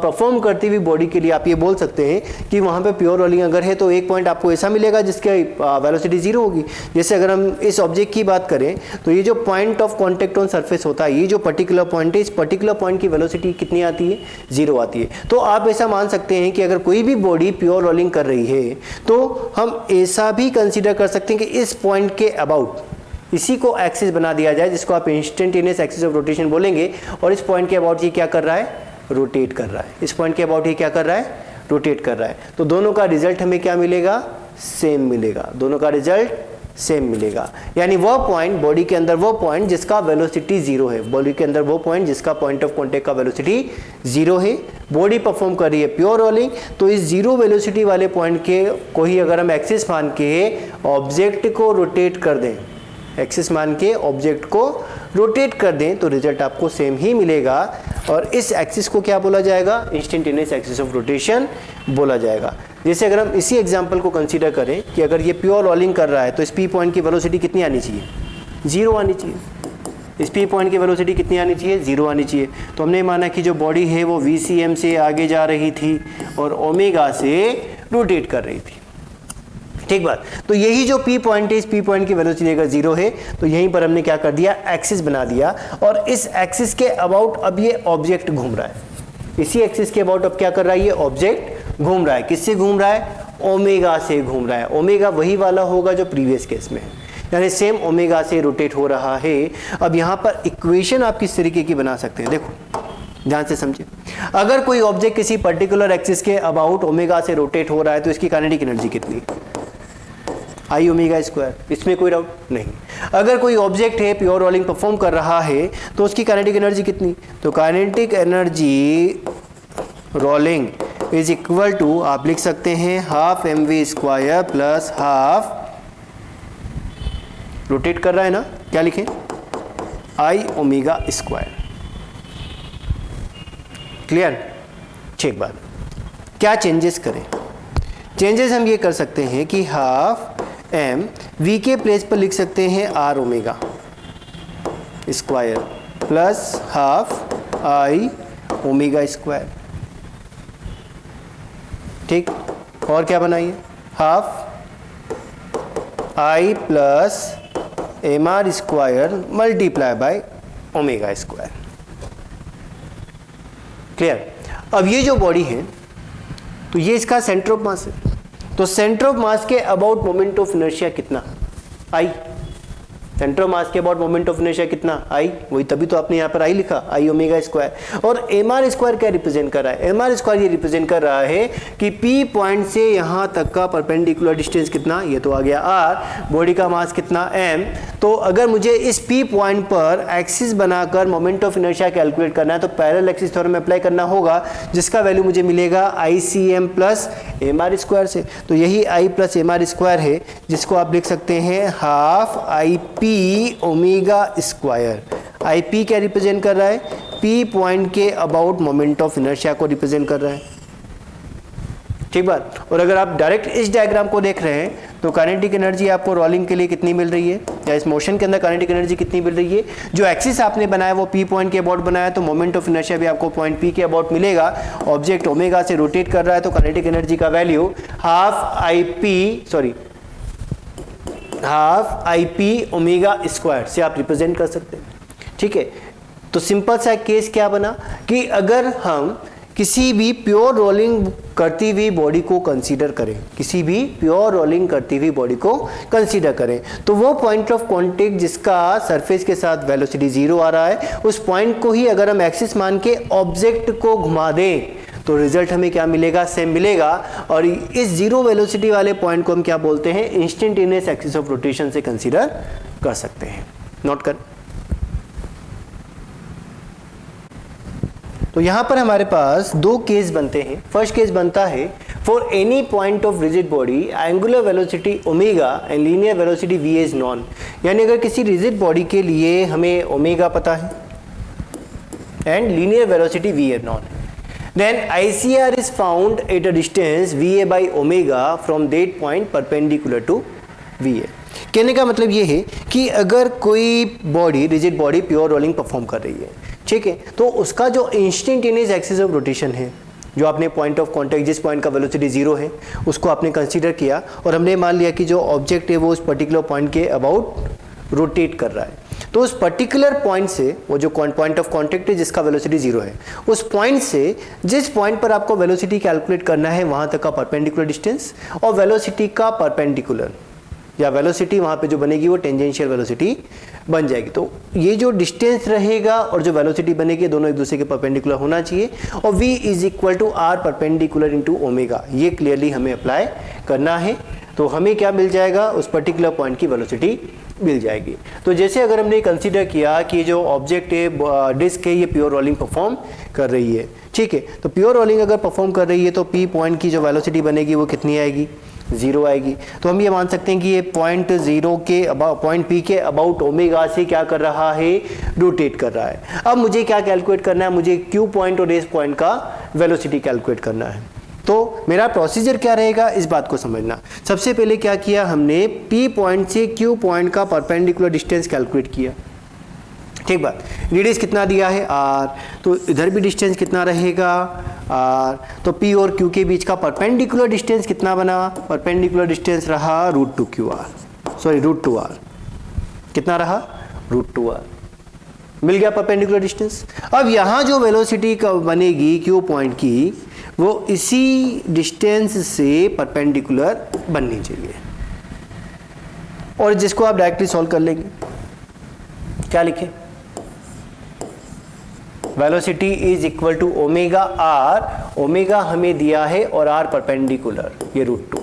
परफॉर्म करती हुई बॉडी के लिए आप ये बोल सकते हैं कि वहाँ पे प्योर रोलिंग अगर है तो एक पॉइंट आपको ऐसा मिलेगा जिसकी वेलोसिटी 0 होगी। जैसे अगर हम इस ऑब्जेक्ट की बात करें तो ये जो point of contact on surface होता है, ये जो पर्टिकुलर पॉइंट है, इस पर्टिकुलर पॉइंट की वेलोसिटी कितनी आती है, 0 आती है। तो आप ऐसा मान सकते हैं कि अगर कोई भी बॉडी प्योर रोलिंग कर रही है तो हम ऐसा भी कंसिडर कर सकते हैं कि इस पॉइंट के अबाउट इसी को एक्सिस बना दिया जाए, जिसको आप इंस्टेंटेनियस एक्सिस ऑफ रोटेशन बोलेंगे, और इस पॉइंट के अबाउट ये क्या कर रहा है, रोटेट कर रहा है। इस पॉइंट के अबाउट ये क्या कर रहा है, रोटेट कर रहा है। तो दोनों का रिजल्ट हमें क्या मिलेगा, सेम मिलेगा, दोनों का रिजल्ट सेम मिलेगा। यानी वो पॉइंट बॉडी के अंदर, वो पॉइंट जिसका वेलोसिटी 0 है, बॉडी के अंदर वो पॉइंट जिसका पॉइंट ऑफ कॉन्टेक्ट का वेलोसिटी 0 है, बॉडी परफॉर्म कर रही है प्योर रोलिंग, तो इस 0 वेलोसिटी वाले पॉइंट के को ही अगर हम एक्सिस मान के ऑब्जेक्ट को रोटेट कर दें, एक्सिस मान के ऑब्जेक्ट को रोटेट कर दें, तो रिजल्ट आपको सेम ही मिलेगा। और इस एक्सिस को क्या बोला जाएगा, इंस्टेंटेनियस एक्सिस ऑफ रोटेशन बोला जाएगा। जैसे अगर हम इसी एग्जांपल को कंसीडर करें कि अगर ये प्योर रोलिंग कर रहा है तो इस पी पॉइंट की वेलोसिटी कितनी आनी चाहिए, 0 आनी चाहिए। इस पी पॉइंट की वेलोसिटी कितनी आनी चाहिए, 0 आनी चाहिए। तो हमने माना कि जो बॉडी है वो VCM से आगे जा रही थी और ओमेगा से रोटेट कर रही थी। ठीक बात। तो यही जो पी पॉइंट है, इस पी पॉइंट की वेलोसिटी अगर 0 है तो यहीं पर हमने क्या कर दिया, एक्सिस बना दिया, और इस एक्सिस के अबाउट अब ये ऑब्जेक्ट घूम रहा है। इसी एक्सिस के अबाउट अब क्या कर रहा है, ये ऑब्जेक्ट घूम रहा है। किससे घूम रहा है, ओमेगा से घूम रहा है। ओमेगा वही वाला होगा जो प्रीवियस केस में है, यानी सेम ओमेगा से रोटेट हो रहा है। अब यहाँ पर इक्वेशन आप किस तरीके की बना सकते हैं, देखो ध्यान से समझिए। अगर कोई ऑब्जेक्ट किसी पर्टिकुलर एक्सिस के अबाउट ओमेगा से रोटेट हो रहा है तो इसकी काइनेटिक एनर्जी कितनी, आई ओमेगा स्क्वायर, इसमें कोई डाउट नहीं। अगर कोई ऑब्जेक्ट है प्योर रोलिंग परफॉर्म कर रहा है तो उसकी काइनेटिक एनर्जी कितनी, तो kinetic energy rolling is equal to, आप लिख सकते हैं half mv square plus half, rotate कर रहा है ना, क्या लिखें, आई ओमेगा स्क्वायर। क्लियर। ठीक बात। क्या चेंजेस करें, चेंजेस हम ये कर सकते हैं कि हाफ एम वी के प्लेस पर लिख सकते हैं R omega square plus half I omega square. ठीक, और क्या बनाइए, half I plus M R square multiply by omega square. Clear. अब ये जो बॉडी है तो ये इसका सेंटर ऑफ मास है, तो सेंटर ऑफ मास के अबाउट मोमेंट ऑफ इनर्शिया कितना, आई। सेंटर ऑफ मास के अबाउट मोमेंट ऑफ इनर्शिया कितना, आई, वही तभी तो आपने यहाँ पर आई लिखा, आई ओमेगा स्क्वायर। और एम आर स्क्वायर क्या रिप्रेजेंट कर रहा है, एम आर स्क्वायर ये रिप्रेजेंट कर रहा है कि पी पॉइंट से यहाँ तक का परपेंडिकुलर डिस्टेंस कितना, ये तो आ गया आर, बॉडी का मास कितना एम। तो अगर मुझे इस पी पॉइंट पर एक्सिस बनाकर मोमेंट ऑफ इनर्शिया कैलकुलेट करना है तो पैरेलल एक्सिस थ्योरम अप्लाई करना होगा, जिसका वैल्यू मुझे मिलेगा I C M plus M R square से। तो यही I plus M R square है, जिसको आप लिख सकते हैं half I P omega square. I P क्या रिप्रेजेंट कर रहा है, पी पॉइंट के अबाउट मोमेंट ऑफ इनर्शिया को रिप्रेजेंट कर रहा है। ठीक बात। और अगर आप डायरेक्ट इस डायग्राम को देख रहे हैं तो काइनेटिक एनर्जी आपको रोलिंग के लिए कितनी मिल रही है, या इस मोशन के अंदर काइनेटिक एनर्जी कितनी मिल रही है, जो एक्सिस आपने बनाया वो पी पॉइंट के अबाउट बनाया, तो मोमेंट ऑफ इनर्शिया भी आपको पॉइंट पी के अबाउट मिलेगा। ऑब्जेक्ट ओमेगा से रोटेट कर रहा है तो काइनेटिक एनर्जी का value half I P omega square से आप रिप्रेजेंट कर सकते हैं। ठीक है। तो सिंपल सा केस क्या बना कि अगर हम किसी भी प्योर रोलिंग करती हुई बॉडी को कंसीडर करें, किसी भी प्योर रोलिंग करती हुई बॉडी को कंसीडर करें, तो वो पॉइंट ऑफ कांटेक्ट जिसका सरफेस के साथ वेलोसिटी 0 आ रहा है, उस पॉइंट को ही अगर हम एक्सिस मान के ऑब्जेक्ट को घुमा दें तो रिजल्ट हमें क्या मिलेगा, सेम मिलेगा। और इस 0 वेलोसिटी वाले पॉइंट को हम क्या बोलते हैं, इंस्टेंटेनियस एक्सिस ऑफ रोटेशन से कंसीडर कर सकते हैं। नोट कर। तो यहां पर हमारे पास दो केस बनते हैं। फर्स्ट केस बनता है for any point of rigid body angular velocity omega and linear velocity V is known, यानी अगर किसी रिजिड बॉडी के लिए हमें ओमेगा पता है and linear velocity V is known, then ICR is found at a distance VA by omega from that point perpendicular to VA। कहने का मतलब ये है कि अगर कोई body, rigid body pure rolling perform कर रही है, ठीक है, तो उसका जो इंस्टेंटेनियस एक्सिस ऑफ रोटेशन है, जो आपने पॉइंट ऑफ कांटेक्ट, जिस पॉइंट का वेलोसिटी 0 है उसको आपने कंसीडर किया और हमने मान लिया कि जो ऑब्जेक्ट है वो उस पर्टिकुलर पॉइंट के अबाउट रोटेट कर रहा है, तो उस पर्टिकुलर पॉइंट से, वो जो पॉइंट ऑफ कांटेक्ट है जिसका वेलोसिटी 0 है, उस पॉइंट से जिस पॉइंट पर आपको वेलोसिटी कैलकुलेट करना है वहां तक का परपेंडिकुलर डिस्टेंस और वेलोसिटी का परपेंडिकुलर, या वेलोसिटी वहां पे जो बनेगी वो टेंजेंशियल वेलोसिटी बन जाएगी। तो ये जो डिस्टेंस रहेगा और जो वेलोसिटी बनेगी दोनों एक दूसरे के परपेंडिकुलर होना चाहिए, और v is equal to R perpendicular into omega, ये क्लियरली हमें अप्लाई करना है। तो हमें क्या मिल जाएगा, उस पर्टिकुलर पॉइंट की वेलोसिटी मिल जाएगी। तो जैसे अगर हमने कंसीडर किया कि जो ऑब्जेक्ट है, डिस्क है, ये प्योर रोलिंग परफॉर्म कर रही है, ठीक है, तो प्योर रोलिंग अगर परफॉर्म कर रही है तो पी पॉइंट की जो वेलोसिटी बनेगी वो कितनी आएगी, 0 आएगी। तो हम ये मान सकते हैं कि ये पॉइंट 0 के पॉइंट पी के अबाउट ओमेगा से क्या कर रहा है, रोटेट कर रहा है। अब मुझे क्या कैलकुलेट करना है, मुझे क्यू पॉइंट और एस पॉइंट का वेलोसिटी कैलकुलेट करना है। तो मेरा प्रोसीजर क्या रहेगा, इस बात को समझना। सबसे पहले क्या किया हमने, पी पॉइंट से क्यू पॉइंट का परपेंडिकुलर डिस्टेंस कैलकुलेट किया। ठीक बात। रेडियस कितना दिया है r, तो इधर भी डिस्टेंस कितना रहेगा r, तो p और q के बीच का परपेंडिकुलर डिस्टेंस कितना बना, परपेंडिकुलर डिस्टेंस रहा √2qr, सॉरी √2r, कितना रहा √2r, मिल गया परपेंडिकुलर डिस्टेंस। अब यहाँ जो वेलोसिटी का बनेगी q पॉइंट की, वो इसी डिस्टेंस से परपेंडिकुलर बननी चाहिए, और जिसको आप डायरेक्टली सॉल्व कर लेंगे। क्या लिखें, velocity is equal to omega r, omega हमें दिया है और r परपेंडिकुलर, ये √2,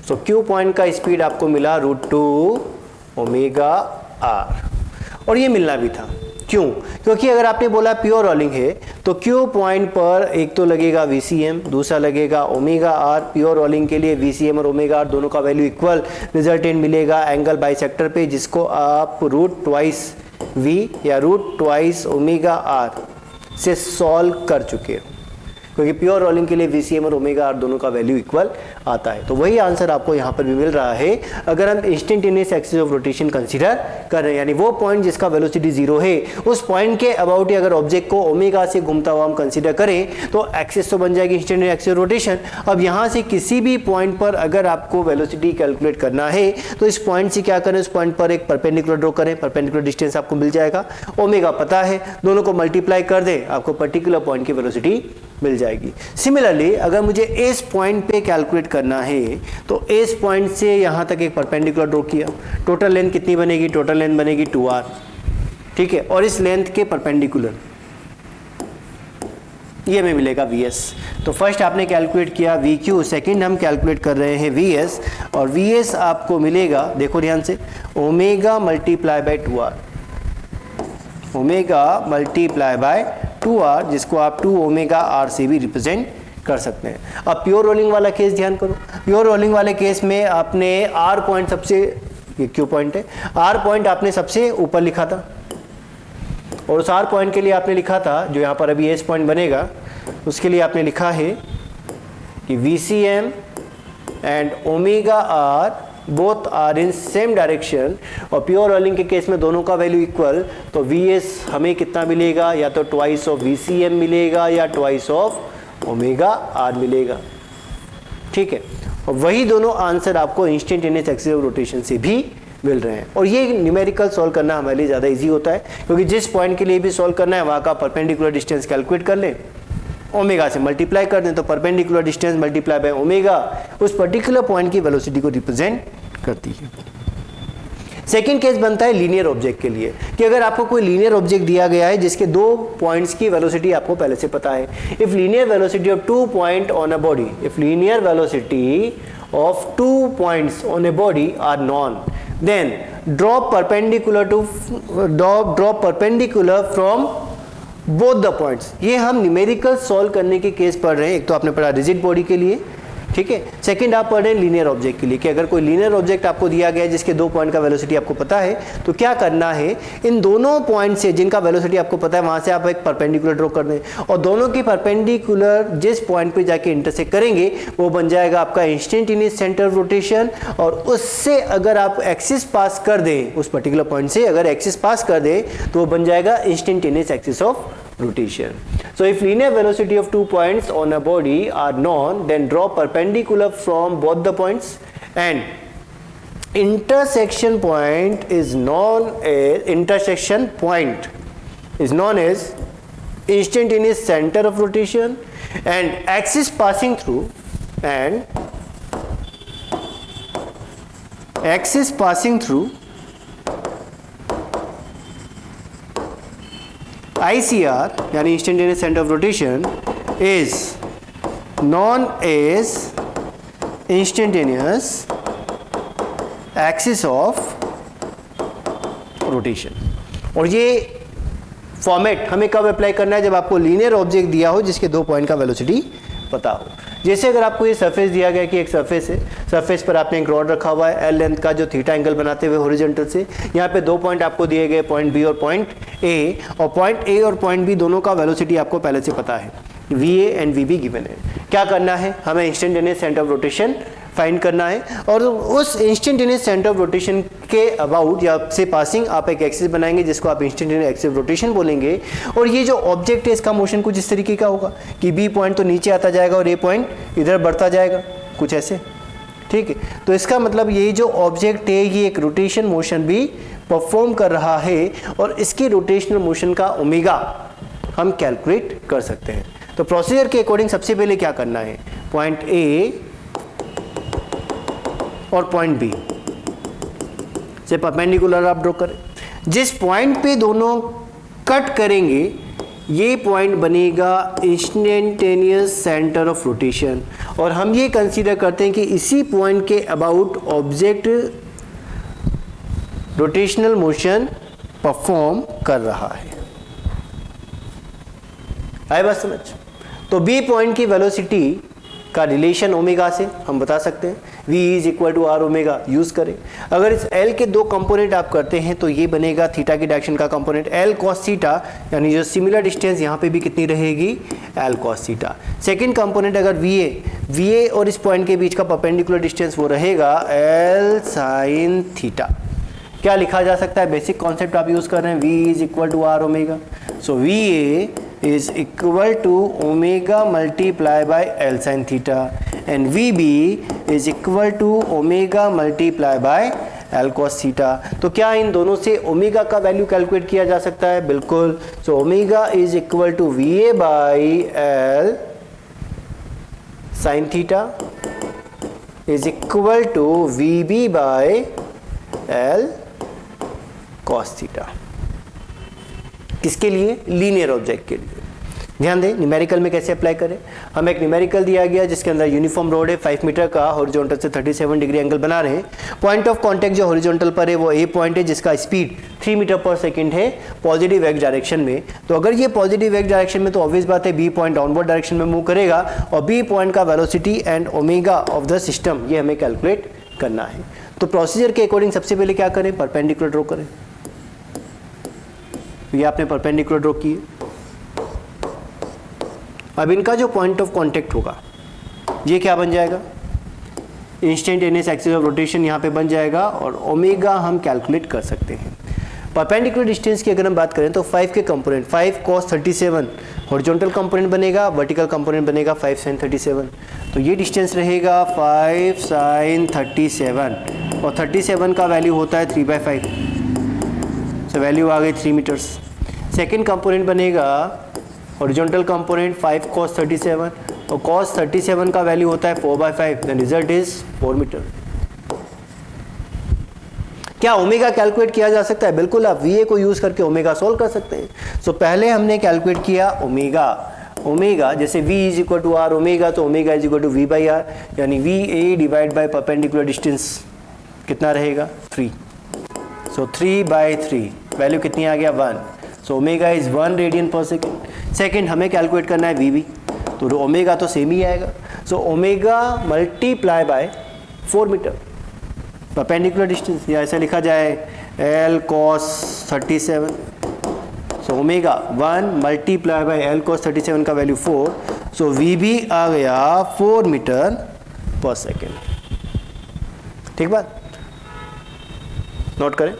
सो q पॉइंट का स्पीड आपको मिला √2 ओमेगा r, और ये मिलना भी था। क्यों? क्योंकि अगर आपने बोला प्योर रोलिंग है तो Q पॉइंट पर एक तो लगेगा VCM, दूसरा लगेगा ओमेगा r। प्योर रोलिंग के लिए VCM और ओमेगा r दोनों का वैल्यू इक्वल रिजल्टेंट मिलेगा एंगल बाइसेक्टर पे, जिसको आप √2v या √2 ओमेगा r से सॉल्व कर चुके हो, क्योंकि प्योर रोलिंग के लिए VCM और ओमेगा r दोनों का वैल्यू इक्वल आता है। तो वही आंसर आपको यहाँ पर भी मिल रहा है अगर हम instantaneous axis of rotation consider कर रहे हैं, यानी वो पॉइंट जिसका वेलोसिटी 0 है, उस पॉइंट के अबाउट ही अगर ऑब्जेक्ट को ओमेगा से घूमता हुआ हम कंसीडर करें तो एक्सिस तो बन जाएगी इंस्टेंटेनियस एक्सिस ऑफ रोटेशन। अब यहाँ से किसी भी पॉइंट पर अगर आपको वेलोसिटी कैलकुलेट करना है तो इस पॉइंट से क्या करें, उस पॉइंट पर एक परपेंडिकुलर ड्रॉ करें, परपेंडिकुलर डिस्टेंस आपको मिल जाएगा, ओमेगा पता है, दोनों को मल्टीप्लाई कर दें, आपको पर्टिकुलर पॉइंट की वेलोसिटी मिल जाएगी। सिमिलरली अगर मुझे इस पॉइंट पे कैलकुलेट करना है तो इस पॉइंट से यहाँ तक एक परपेंडिकुलर ड्रॉ किया, टोटल लेंथ कितनी बनेगी, टोटल लेंथ बनेगी 2r, ठीक है, और इस लेंथ के परपेंडिकुलर ये हमें मिलेगा Vs। तो फर्स्ट आपने कैलकुलेट किया VQ, सेकंड हम कैलकुलेट कर रहे हैं Vs, और Vs आपको मिलेगा, देखो ध्यान से, omega multiply bye 2r, omega multiply bye 2r, जिसको आप 2 ओमेगा r से भी रिप्रेजेंट कर सकते हैं। अब प्योर रोलिंग वाला केस ध्यान करो, प्योर रोलिंग वाले केस में आपने r पॉइंट सबसे, ये Q पॉइंट है, r पॉइंट आपने सबसे ऊपर लिखा था, और उस r पॉइंट के लिए आपने लिखा था, जो यहाँ पर अभी S पॉइंट बनेगा, उसके लिए आपने लिखा है कि VCM and omega r both are in same direction, और प्योर रोलिंग के केस में दोनों का वैल्यू इक्वल, तो Vs हमें कितना मिलेगा, या तो ट्वाइस ऑफ VCM मिलेगा या ट्वाइस ऑफ ओमेगा r मिलेगा, ठीक है। और वही दोनों आंसर आपको इंस्टेंटेनियस एक्सिस ऑफ रोटेशन से भी मिल रहे हैं, और ये न्यूमेरिकल सॉल्व करना हमारे लिए ज़्यादा इजी होता है, क्योंकि जिस पॉइंट के लिए भी सॉल्व करना है वहाँ का परपेंडिकुलर डिस्टेंस कैलकुलेट कर लें, ओमेगा से मल्टीप्लाई कर दें, तो perpendicular distance multiply by omega उस पर्टिकुलर पॉइंट की वेलोसिटी को रिप्रेजेंट करती है। सेकंड केस बनता है लीनियर ऑब्जेक्ट के लिए, कि अगर आपको कोई लीनियर ऑब्जेक्ट दिया गया है जिसके दो पॉइंट्स की वेलोसिटी आपको पहले से पता है, if linear velocity of 2 point on a body, if linear velocity of 2 points on a body are known, then draw perpendicular from both the points. ये हम न्यूमेरिकल सॉल्व करने के केस पढ़ रहे हैं, एक तो आपने पढ़ा रिजिड बॉडी के लिए, ठीक है, सेकंड आप पढ़ रहे हैं लीनियर ऑब्जेक्ट के लिए, कि अगर कोई लीनियर ऑब्जेक्ट आपको दिया गया है जिसके दो पॉइंट का वेलोसिटी आपको पता है, तो क्या करना है, इन दोनों पॉइंट से जिनका वेलोसिटी आपको पता है वहां से आप एक परपेंडिकुलर ड्रॉ कर दें, और दोनों की परपेंडिकुलर जिस पॉइंट पे जाके इंटरसेक्ट करेंगे वो बन जाएगा आपका इंस्टेंटेनियस सेंटर ऑफ रोटेशन, और उससे अगर आप एक्सिस पास कर दें, उस पर्टिकुलर पॉइंट से अगर एक्सिस पास कर दें तो वो बन जाएगा instantaneous axis of rotation. So if linear velocity of 2 points on a body are known, then draw perpendicular from both the points, and intersection point is known as instantaneous center of rotation, and axis passing through ICR यानी instantaneous centre of rotation is known as instantaneous axis of rotation. और ये फॉर्मेट हमें कब अप्लाई करना है, जब आपको लीनियर ऑब्जेक्ट दिया हो जिसके दो पॉइंट का वेलोसिटी पता हो। जैसे अगर आपको ये सरफेस दिया गया कि एक सरफेस है, सरफेस पर आपने एक रॉड रखा हुआ है एल लेंथ का जो थीटा एंगल बनाते हुए हॉरिजॉन्टल से, यहाँ पे दो पॉइंट आपको दिए गए, पॉइंट बी और पॉइंट ए, और पॉइंट ए और पॉइंट बी दोनों का वेलोसिटी आपको पहले से पता है, V A and V B given है। क्या करना है, हमें instantaneous centre of rotation find करना है, और उस इंस्टेंटेनियस सेंटर ऑफ रोटेशन के अबाउट या से पासिंग आप एक एक्सिस बनाएंगे जिसको आप इंस्टेंटेनियस एक्सिस ऑफ रोटेशन बोलेंगे। और ये जो ऑब्जेक्ट है इसका मोशन कुछ इस तरीके का होगा कि बी पॉइंट तो नीचे आता जाएगा और ए पॉइंट इधर बढ़ता जाएगा, कुछ ऐसे, ठीक है। तो इसका मतलब ये जो ऑब्जेक्ट है ये एक रोटेशन मोशन भी परफॉर्म कर रहा है, और इसके रोटेशनल मोशन का ओमेगा हम कैलकुलेट कर सकते हैं। तो प्रोसीजर के अकॉर्डिंग सबसे पहले क्या करना है, पॉइंट ए और पॉइंट बी से परपेंडिकुलर आप ड्रॉ करें। जिस पॉइंट पे दोनों कट करेंगे ये पॉइंट बनेगा इंस्टेंटेनियस सेंटर ऑफ रोटेशन, और हम ये कंसीडर करते हैं कि इसी पॉइंट के about object rotational motion perform कर रहा है। आए बात समझ? तो बी पॉइंट की वेलोसिटी का रिलेशन ओमेगा से हम बता सकते हैं, v is equal to R omega use करें। अगर इस l के दो कंपोनेंट आप करते हैं तो ये बनेगा थीटा की डायरेक्शन का कंपोनेंट l cos थीटा, यानी जो सिमिलर डिस्टेंस यहाँ पे भी कितनी रहेगी l cos theta. Second component अगर va और इस पॉइंट के बीच का परपेंडिकुलर डिस्टेंस वो रहेगा l sin थीटा। क्या लिखा जा सकता है, बेसिक कॉन्सेप्ट आप यूज कर रहे हैं, v is equal to R omega, so va is equal to omega multiply by L sin theta and VB is equal to omega multiply by L cos theta। तो क्या इन दोनों से ओमेगा का वैल्यू कैलकुलेट किया जा सकता है? बिल्कुल। So omega is equal to VA by L sin theta is equal to VB by L cos theta। किसके लिए? लीनियर ऑब्जेक्ट के लिए। ध्यान दें न्यूमेरिकल में कैसे अप्लाई करें। हम एक न्यूमेरिकल दिया गया जिसके अंदर यूनिफॉर्म रोड है 5 मीटर का, हॉरिजॉन्टल से 37 डिग्री एंगल बना रहे हैं। पॉइंट ऑफ कांटेक्ट जो हॉरिजॉन्टल पर है वो ए पॉइंट है जिसका स्पीड 3 मीटर पर सेकंड है पॉजिटिव एक्स डायरेक्शन में। तो अगर ये पॉजिटिव एक्स डायरेक्शन में तो ऑब्वियस बात है बी पॉइंट डाउनवर्ड डायरेक्शन में मूव करेगा, और बी पॉइंट का velocity and omega of the system ये हमें कैलकुलेट करना है। तो प्रोसीजर के अकॉर्डिंग सबसे पहले क्या करें, परपेंडिकुलर ड्रॉ करें। ये आपने परपेंडिकुलर ड्रॉ किए। अब इनका जो पॉइंट ऑफ कांटेक्ट होगा ये क्या बन जाएगा, इंस्टेंटेनियस एक्सिस ऑफ रोटेशन यहाँ पे बन जाएगा, और ओमेगा हम कैलकुलेट कर सकते हैं। परपेंडिकुलर डिस्टेंस की अगर हम बात करें तो 5 के कंपोनेंट 5 cos 37 हॉरिजॉन्टल कंपोनेंट बनेगा, वर्टिकल कंपोनेंट बनेगा 5 sin 37। तो ये डिस्टेंस रहेगा 5 sin 37, और 37 का वैल्यू होता है 3/5, तो वैल्यू आ गई 3 मीटर्स। सेकेंड कंपोनेंट बनेगा हॉरिजॉन्टल कंपोनेंट 5 cos 37, और cos 37 का वैल्यू होता है 4/5, द रिजल्ट इज 4 मीटर। क्या ओमेगा कैलकुलेट किया जा सकता है? बिल्कुल, आप VA को यूज करके ओमेगा सोल्व कर सकते हैं। सो पहले हमने कैलकुलेट किया ओमेगा जैसे v is equal to R omega, तो omega is equal to v by R, यानी VA divide by perpendicular distance कितना रहेगा 3, सो 3/3 वैल्यू कितनी आ गया 1, सो ओमेगा इज 1 रेडियन पर सेकेंड। सेकेंड हमें कैलकुलेट करना है VB, तो ओमेगा तो सेम ही आएगा, so omega multiply by 4 metre perpendicular distance, या ऐसा लिखा जाए L cos 37, so omega 1 multiply by L cos 37 का वैल्यू 4, सो VB आ गया 4 मीटर पर सेकेंड। ठीक बात, नोट करें।